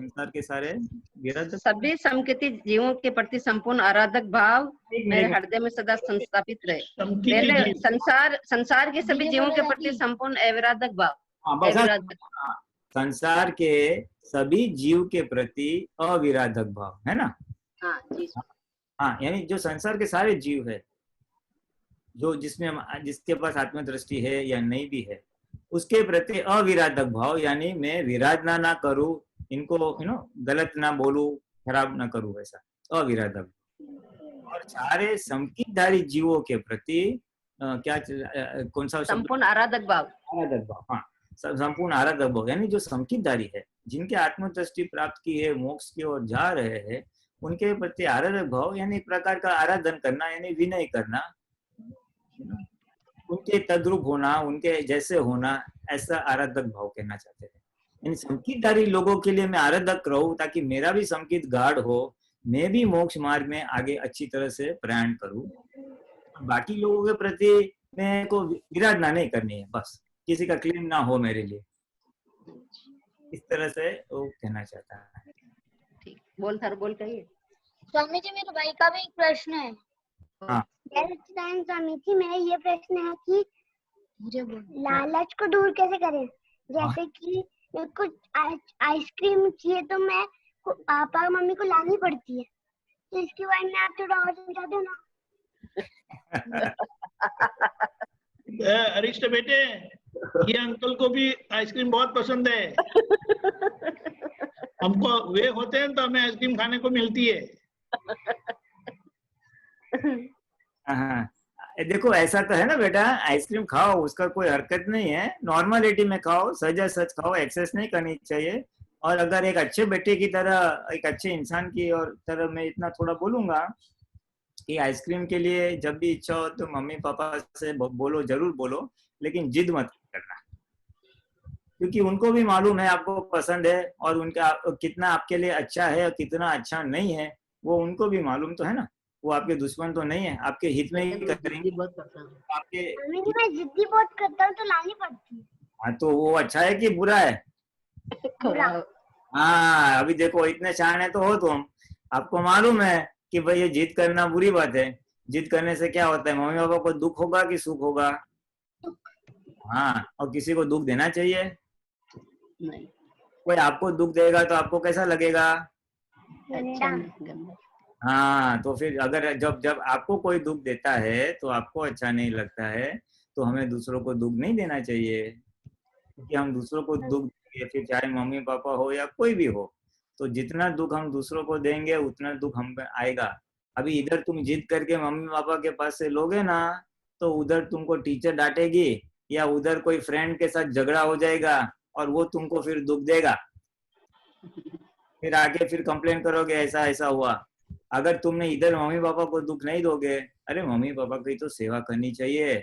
संसार के सारे विराधक सभी समकृति जीवों के प्रति संपूर्ण आराधक भाव मेरे हृदय में सदा संस्थापित रहे। पहले संसार के सभी जीवों के प्रति संपूर्ण अविराधक भाव। संसार के सभी जीव के प्रति अविराधक भाव है ना। हाँ जी। हाँ, यानी जो संसार के सारे जीव है, जो जिसके पास आत्मदृष्टि है या नहीं भी है, उसके प्रति अविराधक भाव, यानी मैं विराधना ना करूं, इनको गलत ना बोलूं, खराब ना करूं, ऐसा अविराधक। और सारे संकितधारी जीवों के प्रति कौन सा संपूर्ण आराधक भाव। आराधक भाव, हाँ, संपूर्ण आराधक भाव, यानी जो संकितधारी है, जिनके आत्मदृष्टि प्राप्त की है, मोक्ष की ओर जा रहे हैं, उनके प्रति आराधक भाव, यानी एक प्रकार का आराधन करना, यानी विनय करना, उनके तद्रूप होना, उनके जैसे होना, ऐसा आराधक भाव कहना चाहते हैं। यानी संकितधारी लोगों के लिए मैं आराधक रहूं, ताकि मेरा भी संकित गाढ़ हो, मैं भी मोक्ष मार्ग में आगे अच्छी तरह से प्रयाण करूं। बाकी लोगों के प्रति मैं को विराधना नहीं करनी है, बस किसी का क्लेम ना हो मेरे लिए, इस तरह से वो कहना चाहता है। ठीक, बोल कहिए। स्वामी जी, मेरे भाई का भी एक प्रश्न है। हाँ। स्वामी जी, मेरा ये प्रश्न है कि लालच को दूर कैसे करें। जैसे कि मेरे को आइसक्रीम चाहिए तो मैं पापा मम्मी को लानी पड़ती है, तो इसके बारे में आप थोड़ा और समझा दो ना। अरिष्ट बेटे, ये अंकल को भी आइसक्रीम बहुत पसंद है। हमको वे होते हैं तो हमें आइसक्रीम खाने को मिलती है। हाँ, देखो ऐसा तो है ना बेटा, आइसक्रीम खाओ, उसका कोई हरकत नहीं है, नॉर्मलिटी में खाओ, सजा सच खाओ, एक्सेस नहीं करनी चाहिए। और अगर एक अच्छे बेटे की तरह, एक अच्छे इंसान की और तरह मैं इतना थोड़ा बोलूंगा कि आइसक्रीम के लिए जब भी इच्छा हो तो मम्मी पापा से बोलो, जरूर बोलो, लेकिन जिद मत करना, क्योंकि उनको भी मालूम है आपको पसंद है, और उनका कितना आपके लिए अच्छा है और कितना अच्छा नहीं है वो उनको भी मालूम तो है ना। वो आपके दुश्मन तो नहीं है, आपके हित में ही करेंगे। आपके मैं जिद्दी बहुत करता हूँ तो लानी पड़ती है। हाँ, तो वो अच्छा है कि बुरा है? हाँ, अभी देखो इतने शान है तो हो तुम, आपको मालूम है कि भाई ये जिद करना बुरी बात है। जिद करने से क्या होता है, मम्मी पापा को दुख होगा कि सुख होगा? हाँ, और किसी को दुख देना चाहिए नहीं। कोई आपको दुख देगा तो आपको कैसा लगेगा? हाँ, तो फिर अगर जब आपको कोई दुख देता है तो आपको अच्छा नहीं लगता है, तो हमें दूसरों को दुख नहीं देना चाहिए, क्योंकि हम दूसरों को दुख देंगे, फिर चाहे मम्मी पापा हो या कोई भी हो, तो जितना दुख हम दूसरों को देंगे उतना दुख हम पे आएगा। अभी इधर तुम जिद करके मम्मी पापा के पास से लोगे ना, तो उधर तुमको टीचर डांटेगी, या उधर कोई फ्रेंड के साथ झगड़ा हो जाएगा और वो तुमको फिर दुख देगा, फिर आके फिर कंप्लेन करोगे ऐसा ऐसा हुआ। अगर तुमने इधर मम्मी पापा को दुख नहीं दोगे, अरे मम्मी पापा की तो सेवा करनी चाहिए,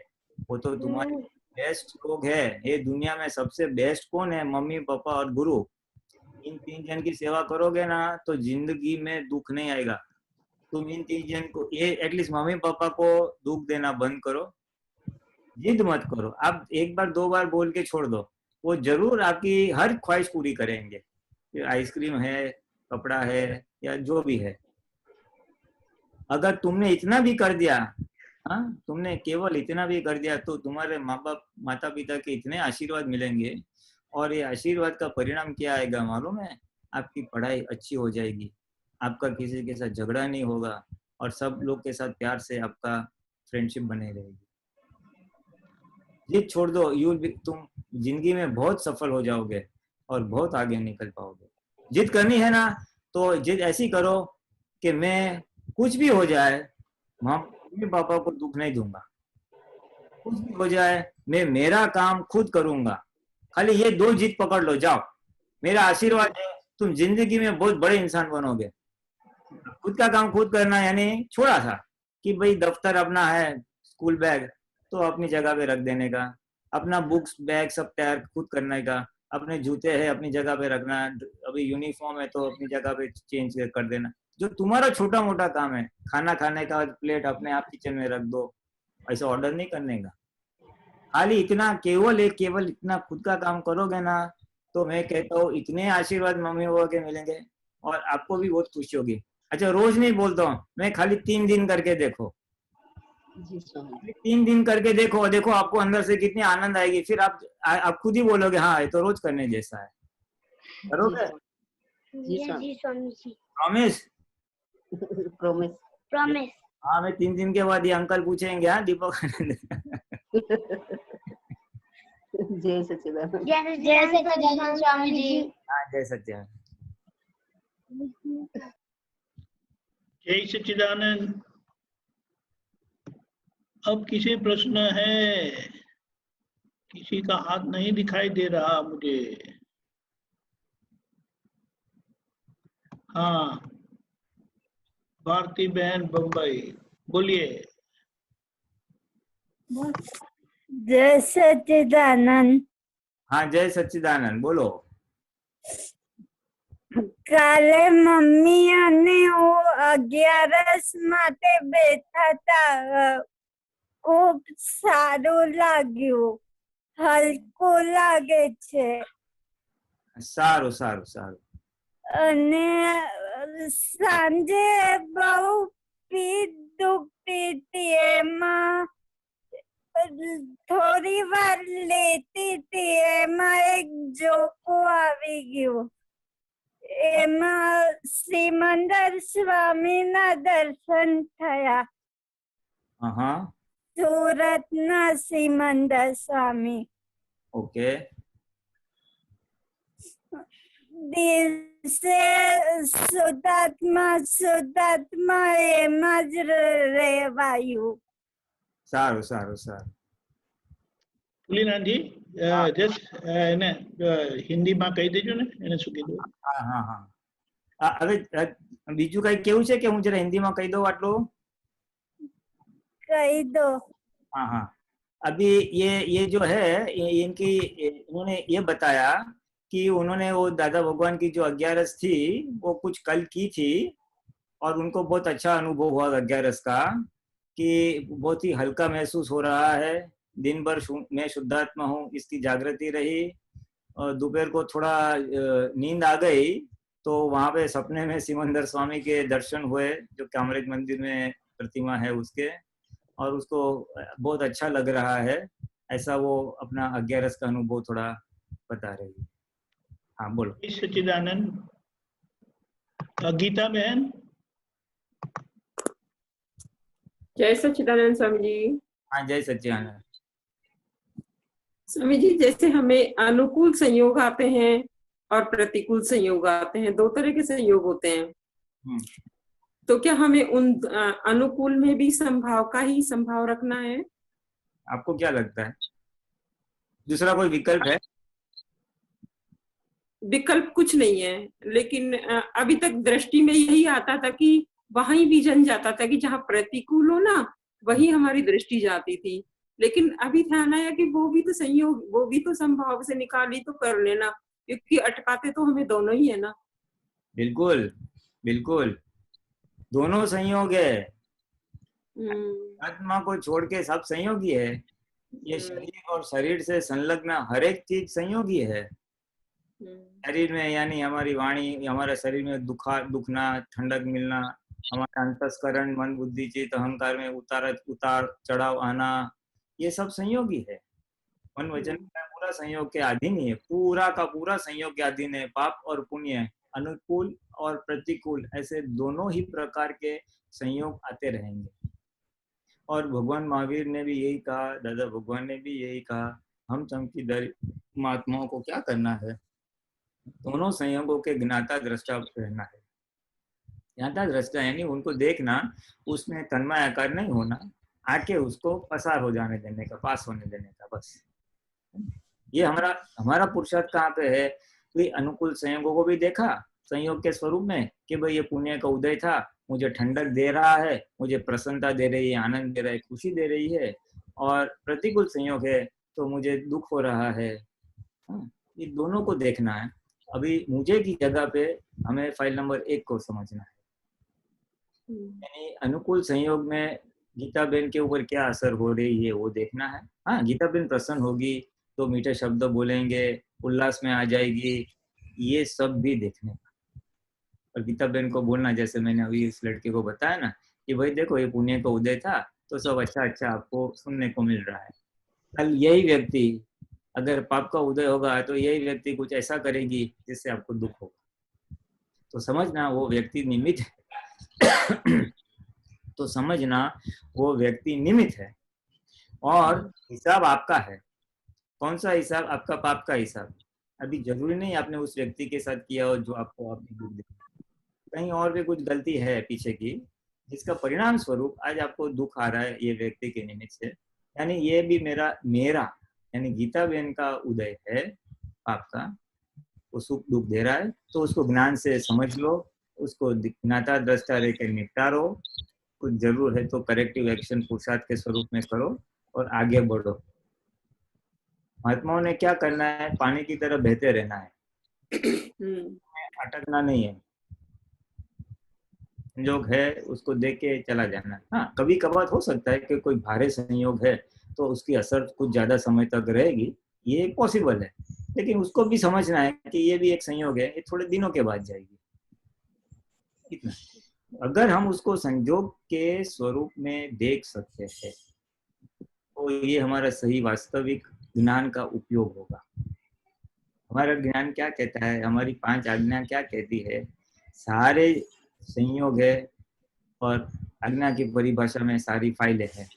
वो तो तुम्हारे बेस्ट लोग है, ये दुनिया में सबसे बेस्ट कौन है? मम्मी पापा और गुरु। इन 3 जन की सेवा करोगे ना तो जिंदगी में दुख नहीं आएगा। तुम इन 3 जन को, ये एटलीस्ट मम्मी पापा को दुख देना बंद करो, जिद मत करो। आप 1 बार 2 बार बोल के छोड़ दो, वो जरूर आपकी हर ख्वाहिश पूरी करेंगे। आइसक्रीम है, कपड़ा है, या जो भी है। अगर तुमने इतना भी कर दिया, हाँ, तुमने केवल इतना भी कर दिया, तो तुम्हारे माँ बाप माता पिता के इतने आशीर्वाद मिलेंगे, और ये आशीर्वाद का परिणाम क्या आएगा मालूम है? आपकी पढ़ाई अच्छी हो जाएगी, आपका किसी के साथ झगड़ा नहीं होगा, और सब लोग के साथ प्यार से आपका फ्रेंडशिप बने रहेगी। जिद छोड़ दो, तुम जिंदगी में बहुत सफल हो जाओगे और बहुत आगे निकल पाओगे। जिद करनी है ना, तो जिद ऐसी करो कि मैं कुछ भी हो जाए मम्मी पापा को दुख नहीं दूंगा, कुछ भी हो जाए मैं मेरा काम खुद करूंगा। खाली ये 2 जिद पकड़ लो, जाओ, मेरा आशीर्वाद है, तुम जिंदगी में बहुत बड़े इंसान बनोगे। खुद का काम खुद करना, यानी छोड़ा था कि भाई दफ्तर अपना है, स्कूल बैग तो अपनी जगह पे रख देने का, अपना बुक्स बैग सब तैयार खुद करने का, अपने जूते है अपनी जगह पे रखना, अभी यूनिफॉर्म है तो अपनी जगह पे चेंज कर देना। जो तुम्हारा छोटा मोटा काम है, खाना खाने का प्लेट अपने आप किचन में रख दो, ऐसा ऑर्डर नहीं करने का। खाली इतना केवल इतना खुद का काम करोगे ना, तो मैं कहता हूँ इतने आशीर्वाद मम्मी पापा के मिलेंगे और आपको भी बहुत खुशी होगी। अच्छा, रोज नहीं बोलता हूँ मैं, खाली 3 दिन करके देखो, जी स्वामी 3 दिन करके देखो, देखो आपको अंदर से कितनी आनंद आएगी। फिर आप खुद ही बोलोगे हाँ ये तो रोज करने जैसा है। करोगे? जी जी Swami ji. Promise? Promise. Promise. हाँ, मैं 3 दिन के बाद ये अंकल पूछेंगे, हाँ दीपक जय सच्चिदानंद। जय सच्चिदानंद स्वामी जी। हाँ, जय सच्चिदानंद। जय सच्चिदानंद। अब किसी प्रश्न है? किसी का हाथ नहीं दिखाई दे रहा मुझे। हाँ, भारती बहन बम्बई, बोलिए। जय सच्चिदानंद। हाँ, जय सच्चिदानंद, बोलो। કાલે મમ્મી અને હું 11 માટે બેઠા હતા, ખૂબ સારું લાગ્યું, હલકું લાગે છે સારું સારું સારું. અને સાંજે બહુ પીઠ દુખતી હતી, એમાં થોડી વાર લેતી હતી, એમાં એક જોકો આવી ગયો. એમાં સિમંદર સ્વામીના દર્શન થયા. હા, સુરતના સિમંદર સ્વામી. ઓકે. દિવસે શુદ્ધાત્મા એમાં જ રહેવાયું. સારું સારું સારું. ભૂલીનાથ जी, जस्ट એને હિન્દીમાં કહી દેજો ને, એને શું કીધું? હા હા હા. હવે બીજું કઈ કેવું છે કે હું જરા હિન્દીમાં કહી દઉં આટલું? કહી દો. हाँ हाँ. अभी ये जो है इनकी, इन्होंने ये बताया कि उन्होंने वो दादा भगवान की जो 11 थी वो कुछ कल की थी और उनको बहुत अच्छा अनुभव हुआ 11 का, कि बहुत ही हल्का महसूस हो रहा है। दिन भर मैं शुद्धात्मा हूँ इसकी जागृति रही, और दोपहर को थोड़ा नींद आ गई तो वहाँ पे सपने में सिमंदर स्वामी के दर्शन हुए, जो कामरेज मंदिर में प्रतिमा है उसके, और उसको बहुत अच्छा लग रहा है। ऐसा वो अपना 11 का अनुभव थोड़ा बता रही है। हाँ बोलो। सच्चिदानंद। गीता बहन। जय सच्चिदानंद स्वामी जी। हाँ, जय सच्चिदानंद स्वामी जी। जैसे हमें अनुकूल संयोग आते हैं और प्रतिकूल संयोग आते हैं, 2 तरह के संयोग होते हैं, तो क्या हमें उन अनुकूल में भी संभाव का ही संभाव रखना है? आपको क्या लगता है, दूसरा कोई विकल्प है? विकल्प कुछ नहीं है, लेकिन अभी तक दृष्टि में यही आता था कि वहीं भी जन जाता था कि जहाँ प्रतिकूल हो ना, वही हमारी दृष्टि जाती थी। लेकिन अभी ध्यान आया कि वो भी तो संयोग, वो भी तो संभाव से निकाली तो कर लेना, क्योंकि अटकाते तो हमें दोनों ही है ना। बिल्कुल बिल्कुल, दोनों संयोग है। आत्मा को छोड़ के सब संयोगी है। ये शरीर और शरीर से संलग्न हर एक चीज संयोगी है। शरीर में यानी हमारी वाणी, हमारे शरीर में दुखना, ठंडक मिलना, हमारा अंतस्करण, मन, बुद्धि, चित्त, अहंकार में उतार चढ़ाव आना, ये सब संयोगी है। मन वचन का पूरा संयोग के अधीन ही है, पूरा का पूरा संयोग के अधीन है। पाप और पुण्य, अनुकूल और प्रतिकूल, ऐसे दोनों ही प्रकार के संयोग आते रहेंगे। और भगवान महावीर ने भी यही कहा, दादा भगवान ने भी यही कहा, हम चमकीदार महात्माओं को क्या करना है, दोनों संयोगों के ज्ञाता दृष्टा रहना है। ज्ञाता दृष्टा यानी उनको देखना, उसमें तन्मय आकार नहीं होना, आके उसको पसार हो जाने देने का, पास होने देने का, बस। ये हमारा पुरुषार्थ कहाँ पे है? तो अनुकूल संयोगों को भी देखा संयोग के स्वरूप में कि भाई ये पुण्य का उदय था, मुझे ठंडक दे रहा है, मुझे प्रसन्नता दे रही है, आनंद दे रहा है, खुशी दे रही है। और प्रतिकूल संयोग है तो मुझे दुख हो रहा है। ये दोनों को देखना है। अभी मुझे की जगह पे हमें फाइल नंबर 1 को समझना है। यानी अनुकूल संयोग में गीता बहन के ऊपर क्या असर हो रही है वो देखना है। हाँ, गीता बहन प्रसन्न होगी, तो मीठे शब्द बोलेंगे, उल्लास में आ जाएगी, ये सब भी देखने का। और गीता बहन को बोलना, जैसे मैंने अभी इस लड़के को बताया ना कि भाई देखो ये पुण्य का उदय था, तो सब अच्छा अच्छा आपको सुनने को मिल रहा है। कल यही व्यक्ति अगर पाप का उदय होगा तो यही व्यक्ति कुछ ऐसा करेगी जिससे आपको दुख होगा, तो समझना वो व्यक्ति निमित्त है। तो समझना वो व्यक्ति निमित्त है और हिसाब आपका है। कौन सा हिसाब? आपका पाप का हिसाब। अभी जरूरी नहीं आपने उस व्यक्ति के साथ किया हो जो आपको आपने दुख दिया, कहीं और भी कुछ गलती है पीछे की जिसका परिणाम स्वरूप आज आपको दुख आ रहा है ये व्यक्ति के निमित्त से। यानी ये भी मेरा यानी गीता बहन का उदय है पाप का, वो सुख दुख दे रहा है, तो उसको ज्ञान से समझ लो, उसको ज्ञाता दृष्टा रहकर निपटारो, कुछ जरूर है तो करेक्टिव एक्शन पुरुषार्थ के स्वरूप में करो और आगे बढ़ो। महात्माओं ने क्या करना है? पानी की तरह बहते रहना है, अटकना नहीं है। संयोग है उसको देख के चला जाना। हाँ, कभी कभार हो सकता है कि कोई भारी संयोग है तो उसकी असर कुछ ज्यादा समय तक रहेगी, ये पॉसिबल है, लेकिन उसको भी समझना है कि ये भी एक संयोग है, ये थोड़े दिनों के बाद जाएगी। इतना अगर हम उसको संयोग के स्वरूप में देख सकते हैं तो ये हमारा सही वास्तविक ज्ञान का उपयोग होगा। हमारा ज्ञान क्या कहता है? हमारी 5 आज्ञा क्या कहती है? सारे संयोग है और आज्ञा की परिभाषा में सारी फाइलें हैं,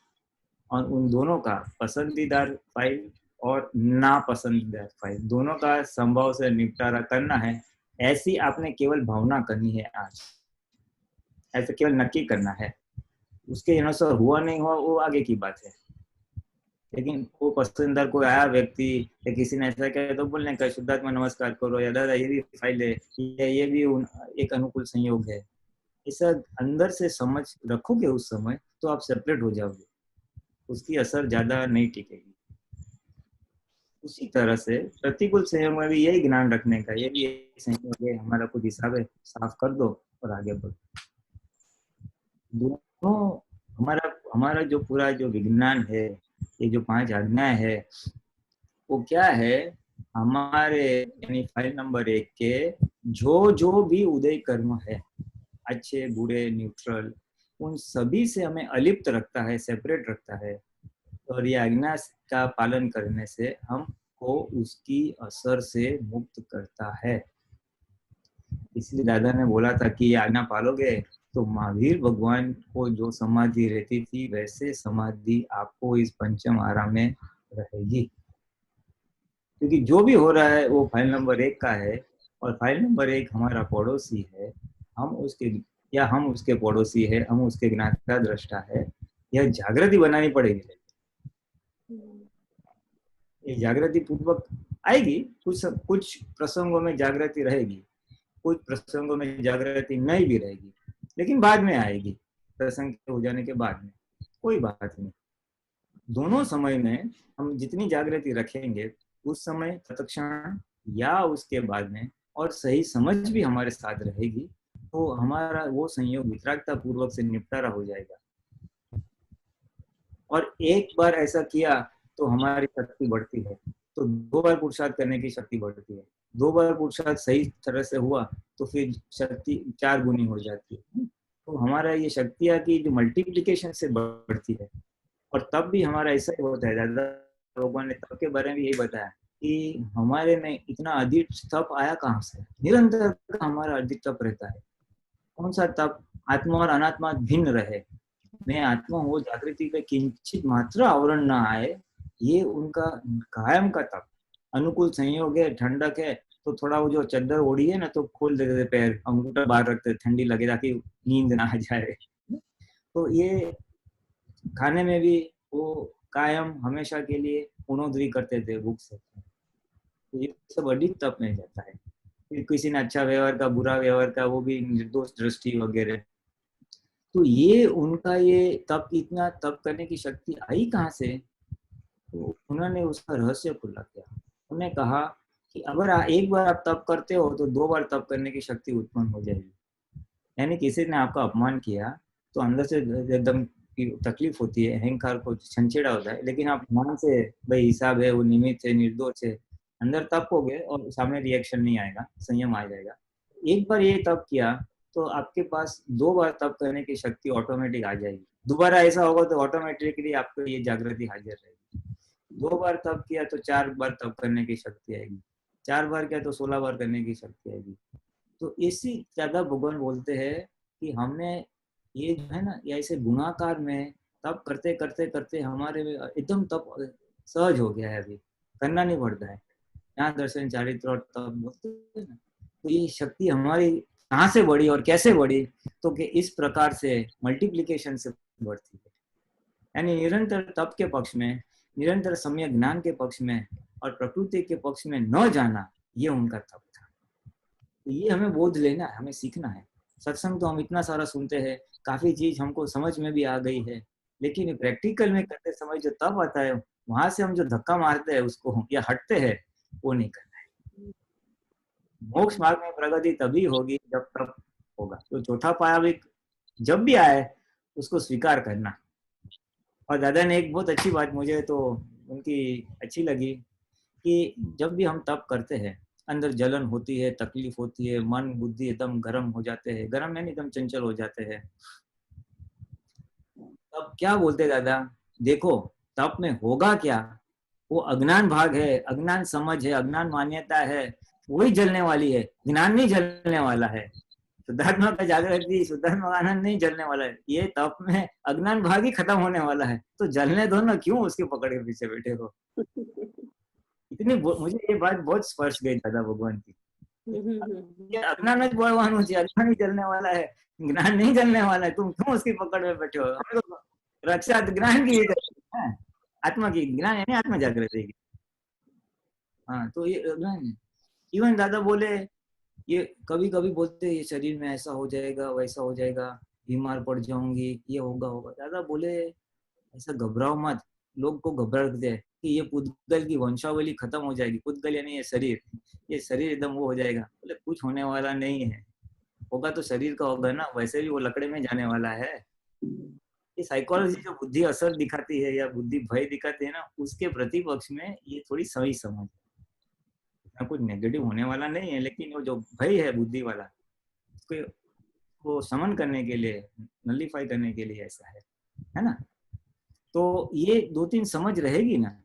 और उन दोनों का पसंदीदार फाइल और नापसंदीदार फाइल दोनों का संभव से निपटारा करना है। ऐसी आपने केवल भावना करनी है आज, ऐसे केवल नक्की करना है। उसके अनुसार हुआ नहीं हुआ वो आगे की बात है, लेकिन वो पसंदीदार कोई आया व्यक्ति या किसी ने ऐसा किया तो बोलने का शुद्धात्मा नमस्कार करो, या दादा ये भी फाइल है, ये भी एक अनुकूल संयोग है। ऐसा अंदर से समझ रखोगे उस समय तो आप सेपरेट हो जाओगे, उसकी असर ज्यादा नहीं टिकेगी। उसी तरह से प्रतिकूल संयोग में भी यही ज्ञान रखने का, ये भी संयोग है, हमारा कुछ हिसाब है, साफ कर दो और आगे बढ़ो। दोनों हमारा जो पूरा जो विज्ञान है, ये जो 5 आज्ञाएं है, वो क्या है? हमारे यानी फाइल नंबर 1 के जो भी उदय कर्म है, अच्छे बुरे न्यूट्रल, उन सभी से हमें अलिप्त रखता है, सेपरेट रखता है। और ये आज्ञा का पालन करने से हमको उसकी असर से मुक्त करता है। इसलिए दादा ने बोला था कि ये आज्ञा पालोगे तो महावीर भगवान को जो समाधि रहती थी वैसे समाधि आपको इस पंचम आराम में रहेगी। क्योंकि जो भी हो रहा है वो फाइल नंबर 1 का है, और फाइल नंबर 1 हमारा पड़ोसी है, हम उसके पड़ोसी है, हम उसके ज्ञाता दृष्टा है। यह जागृति बनानी पड़ेगी। ये जागृति पूर्वक आएगी। कुछ प्रसंगों में जागृति रहेगी, कुछ प्रसंगों में जागृति नहीं भी रहेगी, लेकिन बाद में आएगी, प्रसंग हो जाने के बाद में, कोई बात नहीं। दोनों समय में हम जितनी जागृति रखेंगे उस समय तत्क्षण या उसके बाद में, और सही समझ भी हमारे साथ रहेगी, तो हमारा वो संयोग वितरागता पूर्वक से निपटारा हो जाएगा। और एक बार ऐसा किया तो हमारी शक्ति बढ़ती है, तो 2 बार पुरुषार्थ करने की शक्ति बढ़ती है। 2 बार पुरुषार्थ सही तरह से हुआ तो फिर शक्ति 4 गुनी हो जाती है। तो हमारा ये शक्तियाँ की जो मल्टीप्लिकेशन से बढ़ती है। और तब भी हमारा ऐसा ही होता है, दादा लोगों ने तब के बारे में यही बताया कि हमारे में इतना अधिक तप आया कहाँ से? निरंतर हमारा अधिक तप रहता है। कौन सा तप? आत्मा और अनात्मा भिन्न रहे, मैं आत्मा हो, जागृति पे किंचित मात्र आवरण ना आए, ये उनका कायम का तप। अनुकूल संयोग है, ठंडक है, तो थोड़ा वो जो चादर ओढ़ी है ना तो खोल देते थे पैर, अंगूठा बाहर रखते, ठंडी लगे ताकि नींद ना आ जाए। तो ये खाने में भी वो कायम हमेशा के लिए पुनोदरी करते थे भूख से, तो ये सब अधिक तप में जाता है। फिर किसी ने अच्छा व्यवहार का, बुरा व्यवहार का, वो भी निर्दोष दृष्टि वगैरह, तो ये उनका ये तप, इतना तप करने की शक्ति आई कहाँ से? तो उन्होंने उसका रहस्य खुला किया। उन्होंने कहा कि अगर एक बार आप तप करते हो तो 2 बार तप करने की शक्ति उत्पन्न हो जाएगी। यानी किसी ने आपका अपमान किया तो अंदर से एकदम की तकलीफ होती है, अहंकार को छंछेड़ा होता है, लेकिन आप ध्यान से भाई हिसाब है, वो निमित्त है, निर्दोष है, अंदर तपोगे और सामने रिएक्शन नहीं आएगा, संयम आ जाएगा। एक बार ये तप किया तो आपके पास 2 बार तप करने की शक्ति ऑटोमेटिक आ जाएगी। दोबारा ऐसा होगा तो ऑटोमेटिकली आपको ये जागृति हाजिर रहेगी। 2 बार तप किया तो 4 बार तप करने की शक्ति आएगी, 4 बार किया तो 16 बार करने की शक्ति आएगी। तो इसी ज्यादा भगवान बोलते हैं कि हमने ये जो है ना, ये ऐसे गुणाकार में तप करते करते करते हमारे एकदम तप सहज हो गया है, अभी करना नहीं पड़ता है। यहाँ दर्शन, चारित्र और तप बोलते हैं ना, तो ये शक्ति हमारी कहाँ से बढ़ी और कैसे बढ़ी, तो कि इस प्रकार से मल्टीप्लिकेशन से बढ़ती है। यानी निरंतर तप के पक्ष में, निरंतर सम्यक ज्ञान के पक्ष में और प्रकृति के पक्ष में न जाना, ये उनका तप था। तो ये हमें बोध लेना है, हमें सीखना है। सत्संग तो हम इतना सारा सुनते हैं, काफी चीज हमको समझ में भी आ गई है, लेकिन प्रैक्टिकल में करते समय जो तप आता है, वहां से हम जो धक्का मारते हैं उसको या हटते हैं, वो नहीं करना है। मोक्ष मार्ग में प्रगति तभी होगी जब तप होगा। तो चौथा पाया भी जब भी आए उसको स्वीकार करना। और दादा ने एक बहुत अच्छी बात मुझे तो उनकी अच्छी लगी कि जब भी हम तप करते हैं, अंदर जलन होती है, तकलीफ होती है, मन बुद्धि एकदम गर्म हो जाते हैं, गर्म नहीं एकदम चंचल हो जाते हैं, तब क्या बोलते दादा, देखो तप में होगा क्या, वो अज्ञान भाग है, अज्ञान समझ है, अज्ञान मान्यता है, वही जलने वाली है, ज्ञान नहीं जलने वाला है। शुद्धात्मा का जागृति, शुद्धात्मा आनंद नहीं जलने वाला है, ये तप में अज्ञान भाग ही खत्म होने वाला है। तो जलने दो ना, क्यों उसके पकड़ के पीछे बैठे हो। इतनी मुझे ये बात बहुत स्पर्श गई दादा भगवान की। अज्ञान में भगवान मुझे अज्ञान ही जलने वाला है, ज्ञान नहीं जलने वाला है, तुम क्यों उसकी पकड़ में बैठे हो। रक्षा ज्ञान की है, आत्मा की, ज्ञान है आत्मा जागृति की। हाँ, तो ये ज्ञान है। इवन दादा बोले, ये कभी कभी बोलते ये शरीर में ऐसा हो जाएगा, वैसा हो जाएगा, बीमार पड़ जाऊंगी, ये होगा होगा। दादा बोले ऐसा घबराओ मत। लोग को घबराते हैं कि ये पुद्गल की वंशावली खत्म हो जाएगी, पुद्गल यानी ये शरीर एकदम वो हो जाएगा। बोले कुछ होने वाला नहीं है, होगा तो शरीर का होगा ना, वैसे भी वो लकड़े में जाने वाला है। ये साइकोलॉजी जो बुद्धि असर दिखाती है या बुद्धि भय दिखाती है ना, उसके प्रतिपक्ष में ये थोड़ी सही समझ है। कुछ नेगेटिव होने वाला नहीं है, लेकिन वो जो भय है बुद्धि वाला, उसको वो समन करने के लिए, नलिफाई करने के लिए ऐसा है ना। तो ये 2-3 समझ रहेगी ना,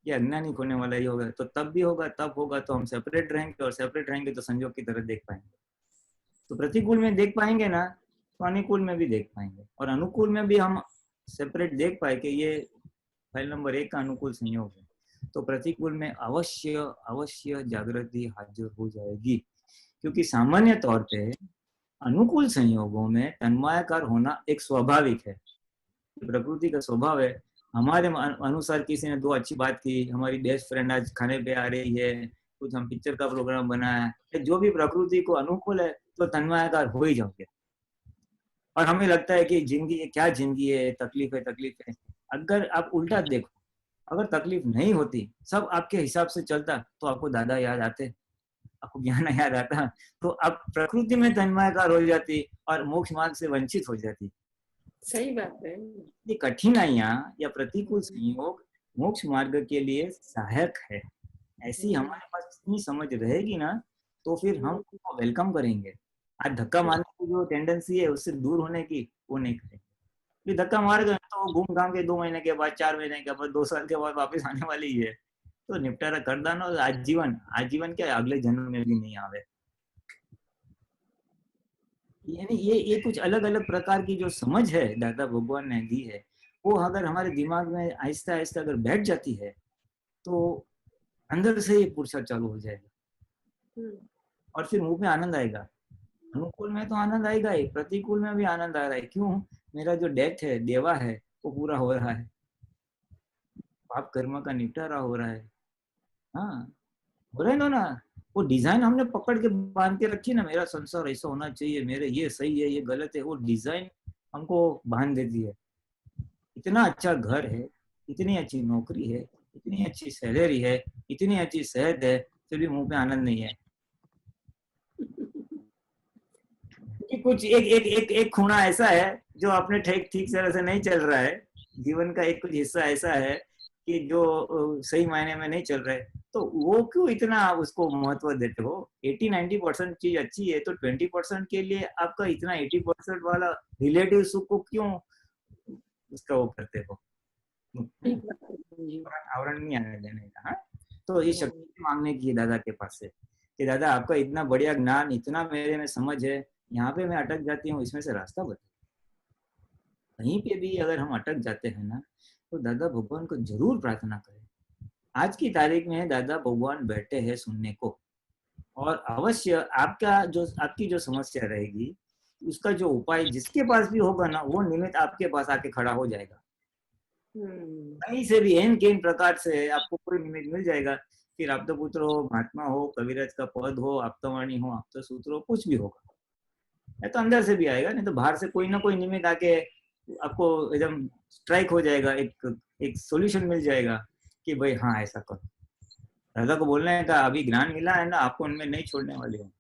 ये अज्ञानी होने वाला ही होगा, तो तब भी होगा, तब होगा तो हम सेपरेट रहेंगे, और सेपरेट रहेंगे तो संयोग की तरह देख पाएंगे। तो प्रतिकूल में देख पाएंगे ना, तो अनुकूल में भी देख पाएंगे, और अनुकूल में भी हम सेपरेट देख पाए कि ये फाइल नंबर 1 का अनुकूल संयोग है, तो प्रतिकूल में अवश्य जागृति हाजिर हो जाएगी। क्योंकि सामान्य तौर पे अनुकूल संयोगों में तन्मायाकार होना एक स्वाभाविक है, प्रकृति का स्वभाव है। हमारे अनुसार किसी ने 2 अच्छी बात की, हमारी बेस्ट फ्रेंड आज खाने पे आ रही है, कुछ हम पिक्चर का प्रोग्राम बनाया, जो भी प्रकृति को अनुकूल है तो तन्मायाकार हो ही जाओगे। और हमें लगता है कि जिंदगी क्या जिंदगी है, तकलीफ है। अगर आप उल्टा देखो, अगर तकलीफ नहीं होती, सब आपके हिसाब से चलता, तो आपको दादा याद आते, आपको ज्ञान याद आता, तो आप प्रकृति में तन्मायाकार हो जाती और मोक्ष मार्ग से वंचित हो जाती। सही बात है। ये कठिनाइयां या प्रतिकूल संयोग मोक्ष मार्ग के लिए सहायक है। ऐसी हमारे पास इतनी समझ रहेगी ना, तो फिर हम उसको वेलकम करेंगे। आज धक्का मारने की जो टेंडेंसी है उससे दूर होने की, वो नहीं करेंगे। धक्का मार गए तो घूम घाम के 2 महीने के बाद, 4 महीने के बाद, 2 साल के बाद वापस आने वाली ही है, तो निपटारा कर देना। आजीवन क्या, अगले जन्म में भी नहीं आवे। यानी ये कुछ अलग अलग प्रकार की जो समझ है दादा भगवान ने दी है, वो अगर हमारे दिमाग में आहिस्ता आहिस्ता अगर बैठ जाती है, तो अंदर से ये पुरुषार्थ चालू हो जाएगा, और फिर मुंह में आनंद आएगा। अनुकूल में तो आनंद आएगा ही, प्रतिकूल में भी आनंद आ रहा है। क्यों? मेरा जो डेथ है, देवा है, वो पूरा हो रहा है, पाप कर्म का निपटारा हो रहा है। हाँ, हो रहे ना। वो डिजाइन हमने पकड़ के बांध के रखी ना, मेरा संसार ऐसा होना चाहिए, मेरे ये सही है, ये गलत है, वो डिजाइन हमको बांध देती है। इतना अच्छा घर है, इतनी अच्छी नौकरी है, इतनी अच्छी सैलरी है, इतनी अच्छी सेहत है, फिर भी मुंह पे आनंद नहीं है। कुछ एक खूणा ऐसा है जो अपने ठीक ठीक तरह से नहीं चल रहा है, जीवन का एक कुछ हिस्सा ऐसा है कि जो सही मायने में नहीं चल रहा है, तो वो क्यों इतना उसको महत्व देते हो? 80-90% चीज अच्छी है, तो 20% के लिए आपका इतना 80% वाला रिलेटिव सुख को क्यों उसका वो करते हो? आवरण नहीं आने देने का। हाँ, तो ये शक्ति मांगने की दादा के पास से कि दादा आपका इतना बढ़िया ज्ञान, इतना मेरे में समझ है, यहाँ पे मैं अटक जाती हूँ, इसमें से रास्ता बताओ। कहीं पे भी अगर हम अटक जाते हैं ना, तो दादा भगवान को जरूर प्रार्थना करें। आज की तारीख में दादा भगवान बैठे हैं सुनने को, और अवश्य आपकी जो समस्या रहेगी उसका जो उपाय जिसके पास भी होगा ना, वो निमित्त आपके पास आके खड़ा हो जाएगा। कहीं से भी एन केन प्रकार से आपको कोई निमित्त मिल जाएगा। फिर आप तो पुत्र हो, महात्मा हो, कविराज का पद हो, आप्तवाणी हो, आप तो सूत्र हो, कुछ भी होगा, या तो अंदर से भी आएगा, नहीं तो बाहर से कोई ना कोई निमित्त आके आपको एकदम स्ट्राइक हो जाएगा, एक सॉल्यूशन मिल जाएगा कि भाई हाँ ऐसा करो। दादा को बोलने का अभी ज्ञान मिला है ना, आपको उनमें नहीं छोड़ने वाले हो,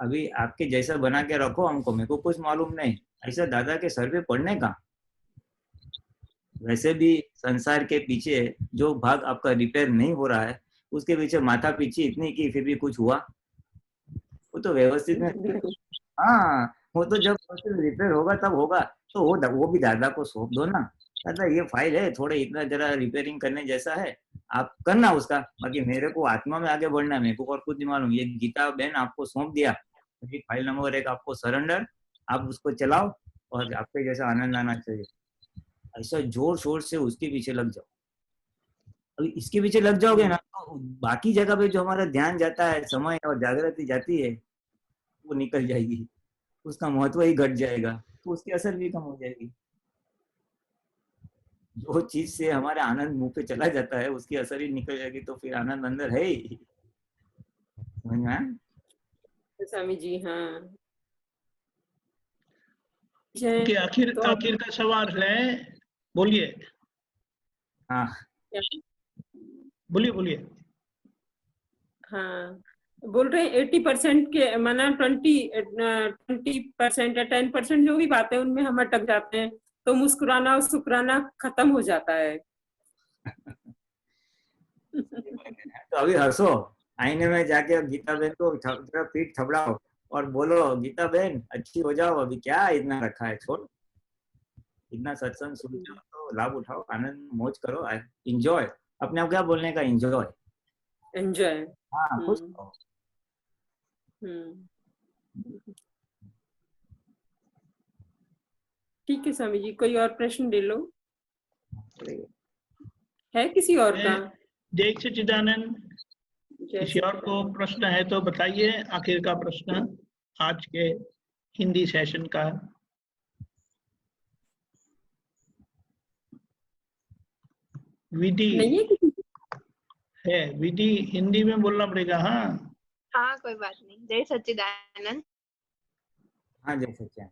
अभी आपके जैसा बना के रखो हमको, मेरे को कुछ मालूम नहीं, ऐसा दादा के सर पे पढ़ने का। वैसे भी संसार के पीछे जो भाग आपका रिपेयर नहीं हो रहा है, उसके पीछे माथा पीछे इतनी की फिर भी कुछ हुआ, वो तो व्यवस्थित में, हाँ वो तो जब रिपेयर होगा तब होगा, तो वो भी दादा को सौंप दो ना, दादा ये फाइल है, थोड़े इतना जरा रिपेयरिंग करने जैसा है, आप करना उसका, बाकी मेरे को आत्मा में आगे बढ़ना है, मेरे को और कुछ नहीं मालूम। ये गीता बहन आपको सौंप दिया, फाइल नंबर 1 आपको सरेंडर, आप उसको चलाओ और आपके जैसा आनंद आना चाहिए, ऐसा जोर शोर से उसके पीछे लग जाओ। अभी इसके पीछे लग जाओगे ना, तो बाकी जगह पे जो हमारा ध्यान जाता है, समय और जागृति जाती है, वो निकल जाएगी, उसका महत्व ही घट जाएगा, तो उसकी असर भी कम हो जाएगी। जो चीज से हमारा आनंद मुंह पे चला जाता है, उसकी असर ही निकल जाएगी, तो फिर आनंद अंदर है ही। समझ में आया? स्वामी जी, हाँ। कि आखिर का सवाल है, बोलिए। हाँ बोलिए। हाँ, बोल रहे हैं 80% के माना 20% या 10% जो भी बातें उनमें हम अटक जाते हैं, तो मुस्कुराना और शुक्राना खत्म हो जाता है। तो अभी हंसो, आईने में जाके गीता बहन को पीठ थपड़ाओ और बोलो, गीता बहन अच्छी हो जाओ, अभी क्या इतना रखा है, छोड़, इतना सत्संग सुनते हो तो लाभ उठाओ, आनंद मौज करो, एंजॉय, अपने आप क्या बोलने का, एंजॉय। हाँ, खुश हो। ठीक है स्वामी जी, कोई और प्रश्न ले लो, है किसी और का? जय सच्चिदानंद, किसी और को प्रश्न है तो बताइए। आखिर का प्रश्न आज के हिंदी सेशन का। विधि नहीं है किसी है, विधि हिंदी में बोलना पड़ेगा। हाँ हाँ कोई बात नहीं। जय सच्चिदानंद। हाँ जय सच्चिदानंद।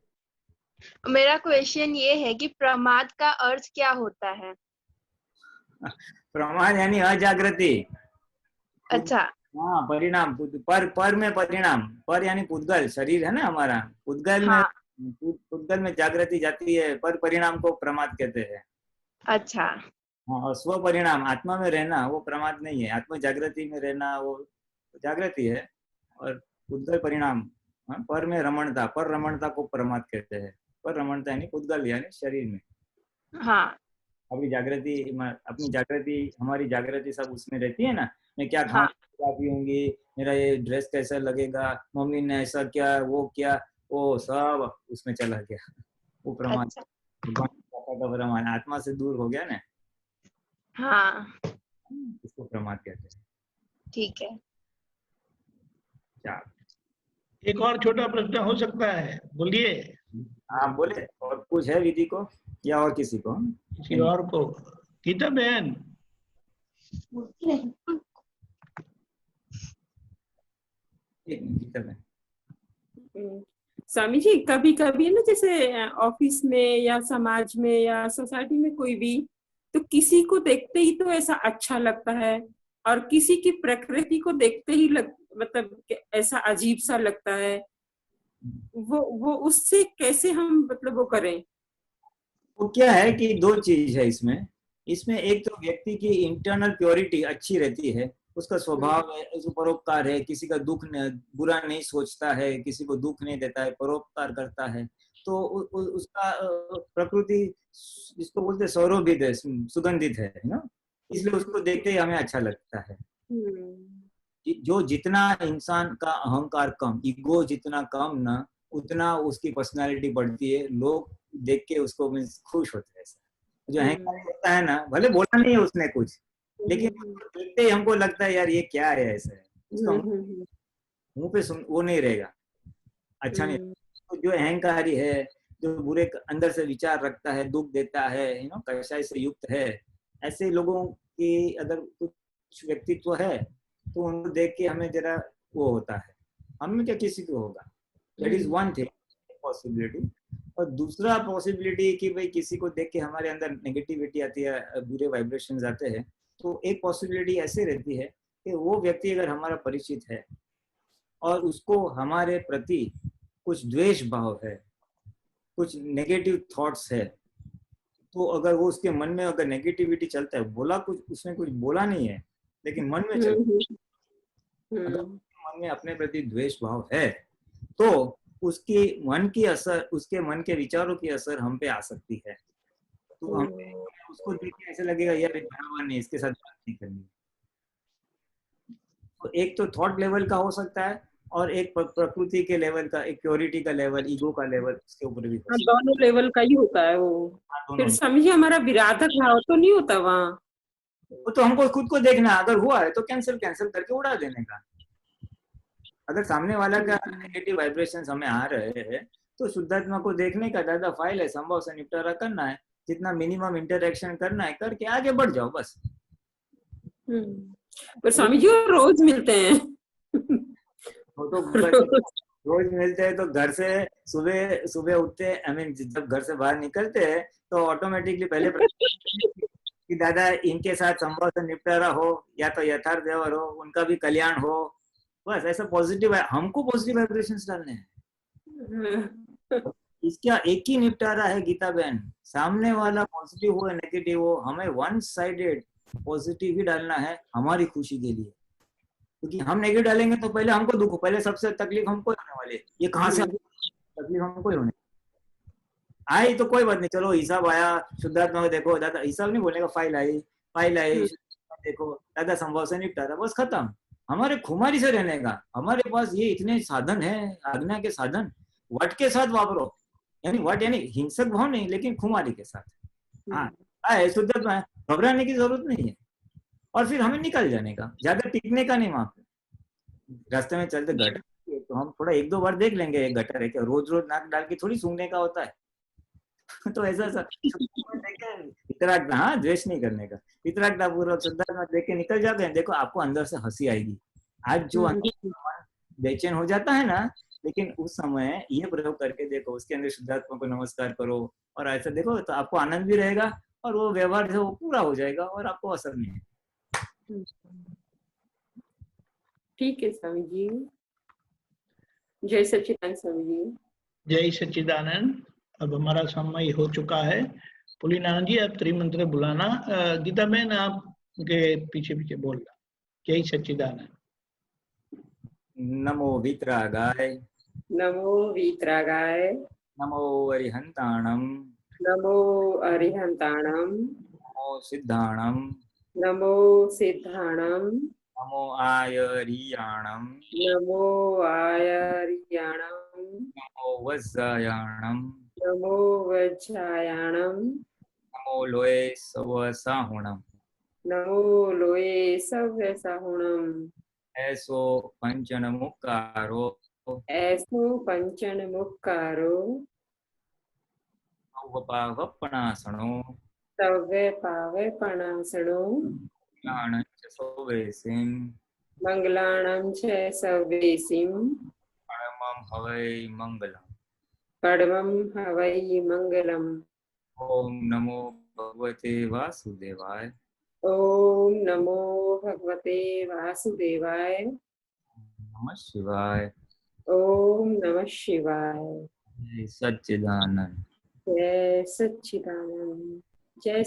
मेरा क्वेश्चन ये है कि प्रमाद का अर्थ क्या होता है? प्रमाद यानी अजागृति। अच्छा हाँ, परिणाम, पर में परिणाम, पर यानी पुद्गल, शरीर है ना हमारा, पुद्गल हाँ। में पुद्गल में जागृति जाती है, पर परिणाम को प्रमाद कहते हैं। अच्छा हाँ, और स्व परिणाम आत्मा में रहना वो प्रमाद नहीं है, आत्मा जागृति में रहना वो जागृति है, और पुद्गल परिणाम पर में रमणता, पर रमणता को प्रमाद कहते हैं। पर रमणता यानी पुद्गल यानी शरीर में। हाँ अपनी जागृति हमारी जागृति सब उसमें रहती है ना, मैं क्या खाऊं, क्या पीऊंगी, मेरा ये ड्रेस कैसा लगेगा, मम्मी ने ऐसा क्या, वो क्या, वो सब उसमें चला गया, वो प्रमाद। अच्छा। प्रमाद आत्मा से दूर हो गया ना। हाँ इसको प्रमाद कहते हैं। ठीक है। एक और छोटा प्रश्न हो सकता है, बोलिए। हाँ बोले। और कुछ है विधि को या और किसी को? किसी और को। गीता बहन स्वामी जी, कभी कभी ना जैसे ऑफिस में या समाज में या सोसाइटी में कोई भी, तो किसी को देखते ही तो ऐसा अच्छा लगता है, और किसी की प्रकृति को देखते ही मतलब ऐसा अजीब सा लगता है। वो उससे कैसे हम मतलब वो करें? तो क्या है कि दो चीज है इसमें एक तो व्यक्ति की इंटरनल प्योरिटी अच्छी रहती है, उसका स्वभाव है, परोपकार है, किसी का बुरा नहीं सोचता है, किसी को दुख नहीं देता है, परोपकार करता है, तो उसका प्रकृति जिसको बोलते सौरभित है, सुगंधित है ना, इसलिए उसको देखते ही हमें अच्छा लगता है। जो जितना इंसान का अहंकार कम, ईगो जितना कम ना, उतना उसकी पर्सनालिटी बढ़ती है, लोग देख के उसको खुश होते हैं। जो अहंकार होता है ना, भले बोला नहीं है उसने कुछ, लेकिन देखते ही हमको लगता है यार ये क्या है, ऐसा है, उसका मुंह पे वो नहीं रहेगा, अच्छा नहीं। तो जो अहंकारी है, जो बुरे अंदर से विचार रखता है, दुख देता है, कषाय से युक्त है, ऐसे लोगों की अगर कुछ व्यक्तित्व है तो उनको देख के हमें जरा वो होता है, हमें क्या किसी को होगा। That is one thing, possibility. और दूसरा पॉसिबिलिटी कि भाई किसी को देख के हमारे अंदर नेगेटिविटी आती है, बुरे वाइब्रेशंस आते हैं, तो एक पॉसिबिलिटी ऐसे रहती है कि वो व्यक्ति अगर हमारा परिचित है और उसको हमारे प्रति कुछ द्वेष भाव है, कुछ नेगेटिव थॉट्स है, तो अगर वो उसके मन में अगर नेगेटिविटी चलता है, बोला कुछ उसने कुछ बोला नहीं है लेकिन मन में चलता है, अगर मन में अपने प्रति द्वेष भाव है तो उसके मन की असर, उसके मन के विचारों की असर हम पे आ सकती है। तो हम उसको देख के ऐसे लगेगा यार बराबर नहीं, इसके साथ बात नहीं करनी। तो एक तो थॉट लेवल का हो सकता है और एक प्रकृति के लेवल का, एक प्योरिटी का लेवल, ईगो का लेवल, उसके ऊपर भी हो सकता है। दोनों लेवल का ही होता है वो। फिर समझिए हमारा विराधक भाव तो नहीं होता वहाँ। वो तो हमको खुद को देखना, अगर हुआ है तो कैंसिल करके उड़ा देने का। अगर सामने वाला का नेगेटिव वाइब्रेशंस हमें आ रहे हैं तो शुद्धात्मा को देखने का दादा फाइल है, संभव से निपटारा करना है, जितना मिनिमम इंटरेक्शन करना है करके आगे बढ़ जाओ बस। पर स्वामी जी रोज मिलते हैं। वो तो रोज मिलते हैं तो घर से सुबह उठते, आई मीन जब घर से बाहर निकलते हैं तो ऑटोमेटिकली पहले कि दादा इनके साथ संभव से निपटारा हो या तो यथार्थ व्यवहार हो, उनका भी कल्याण हो, बस ऐसा पॉजिटिव है। हमको पॉजिटिव वाइब्रेशंस डालने हैं। इसका एक ही निपटारा है गीता बहन, सामने वाला पॉजिटिव हो या नेगेटिव हो, हमें वन साइडेड पॉजिटिव ही डालना है हमारी खुशी के लिए। क्योंकि हम नेगेटिव डालेंगे तो पहले हमको दुख, पहले सबसे तकलीफ हमको होने वाली है। ये कहाँ से तकलीफ हमको ही होने आई तो कोई बात नहीं, चलो हिसाब आया, शुद्धात्मा को देखो दादा, हिसाब नहीं बोलेगा, फाइल आई देखो दादा संभव से निपटारा, बस खत्म। हमारे खुमारी से रहने का, हमारे पास ये इतने साधन है, आज्ञा के साधन, वट के साथ वापरो, यानी वट यानी हिंसक भाव नहीं लेकिन खुमारी के साथ। हाँ शुद्धात्मा है, घबराने की जरूरत नहीं है। और फिर हमें निकल जाने का, ज्यादा टिकने का नहीं। वहां पे रास्ते में चलते गटर तो हम थोड़ा एक दो बार देख लेंगे, एक गटर है क्या, रोज नाक डाल के थोड़ी सूंघने का होता है। तो ऐसा वितराग, हाँ द्वेष नहीं करने का, वितरागता पूर्वक शुद्धात्मा देख के निकल जाते हैं। देखो आपको अंदर से हंसी आएगी। आज जो बेचैन हो जाता है ना, लेकिन उस समय ये प्रयोग करके देखो, उसके अंदर शुद्धात्मा को नमस्कार करो और ऐसा देखो तो आपको आनंद भी रहेगा और वो व्यवहार जो पूरा हो जाएगा और आपको असर नहीं है। ठीक है स्वामी जी। जय सच्चिदानंद स्वामी जी। जय सच्चिदानंद। अब हमारा समय हो चुका है। पुलिनानंद जी आप त्रिमंत्र बुलाना, गीता बहन आपके पीछे पीछे बोलना। जय सच्चिदानंद। नमो वितरागाय, नमो वितरागाय, नमो अरिहंताणम, नमो अरिहंताणम, नमो सिद्धाणम, नमो सिद्धाणम, नमो आयरियाणम, नमो आयरियाणम, नमो वज्रायाणम, नमो वज्रायाणम, नमो लोये सवसाहुणम, नमो लोये सव्यसाहुणम, ऐसो पंचन मुक्कारो, ऐसो पंचन मुक्कारो, पावपणासनो, सव्य पावय पणासनो, मंगलाणं च सौवेसिं, मंगलाणं च सवेसिं, परमं हवै मंगलम्, परमं हवै मंगलम्। ओम नमो भगवते वासुदेवाय, ओम नमो भगवते वासुदेवाय, नमः शिवाय, ओम नमः शिवाय। जय सच्चिदानंद। जय सच्चिदानंद। जय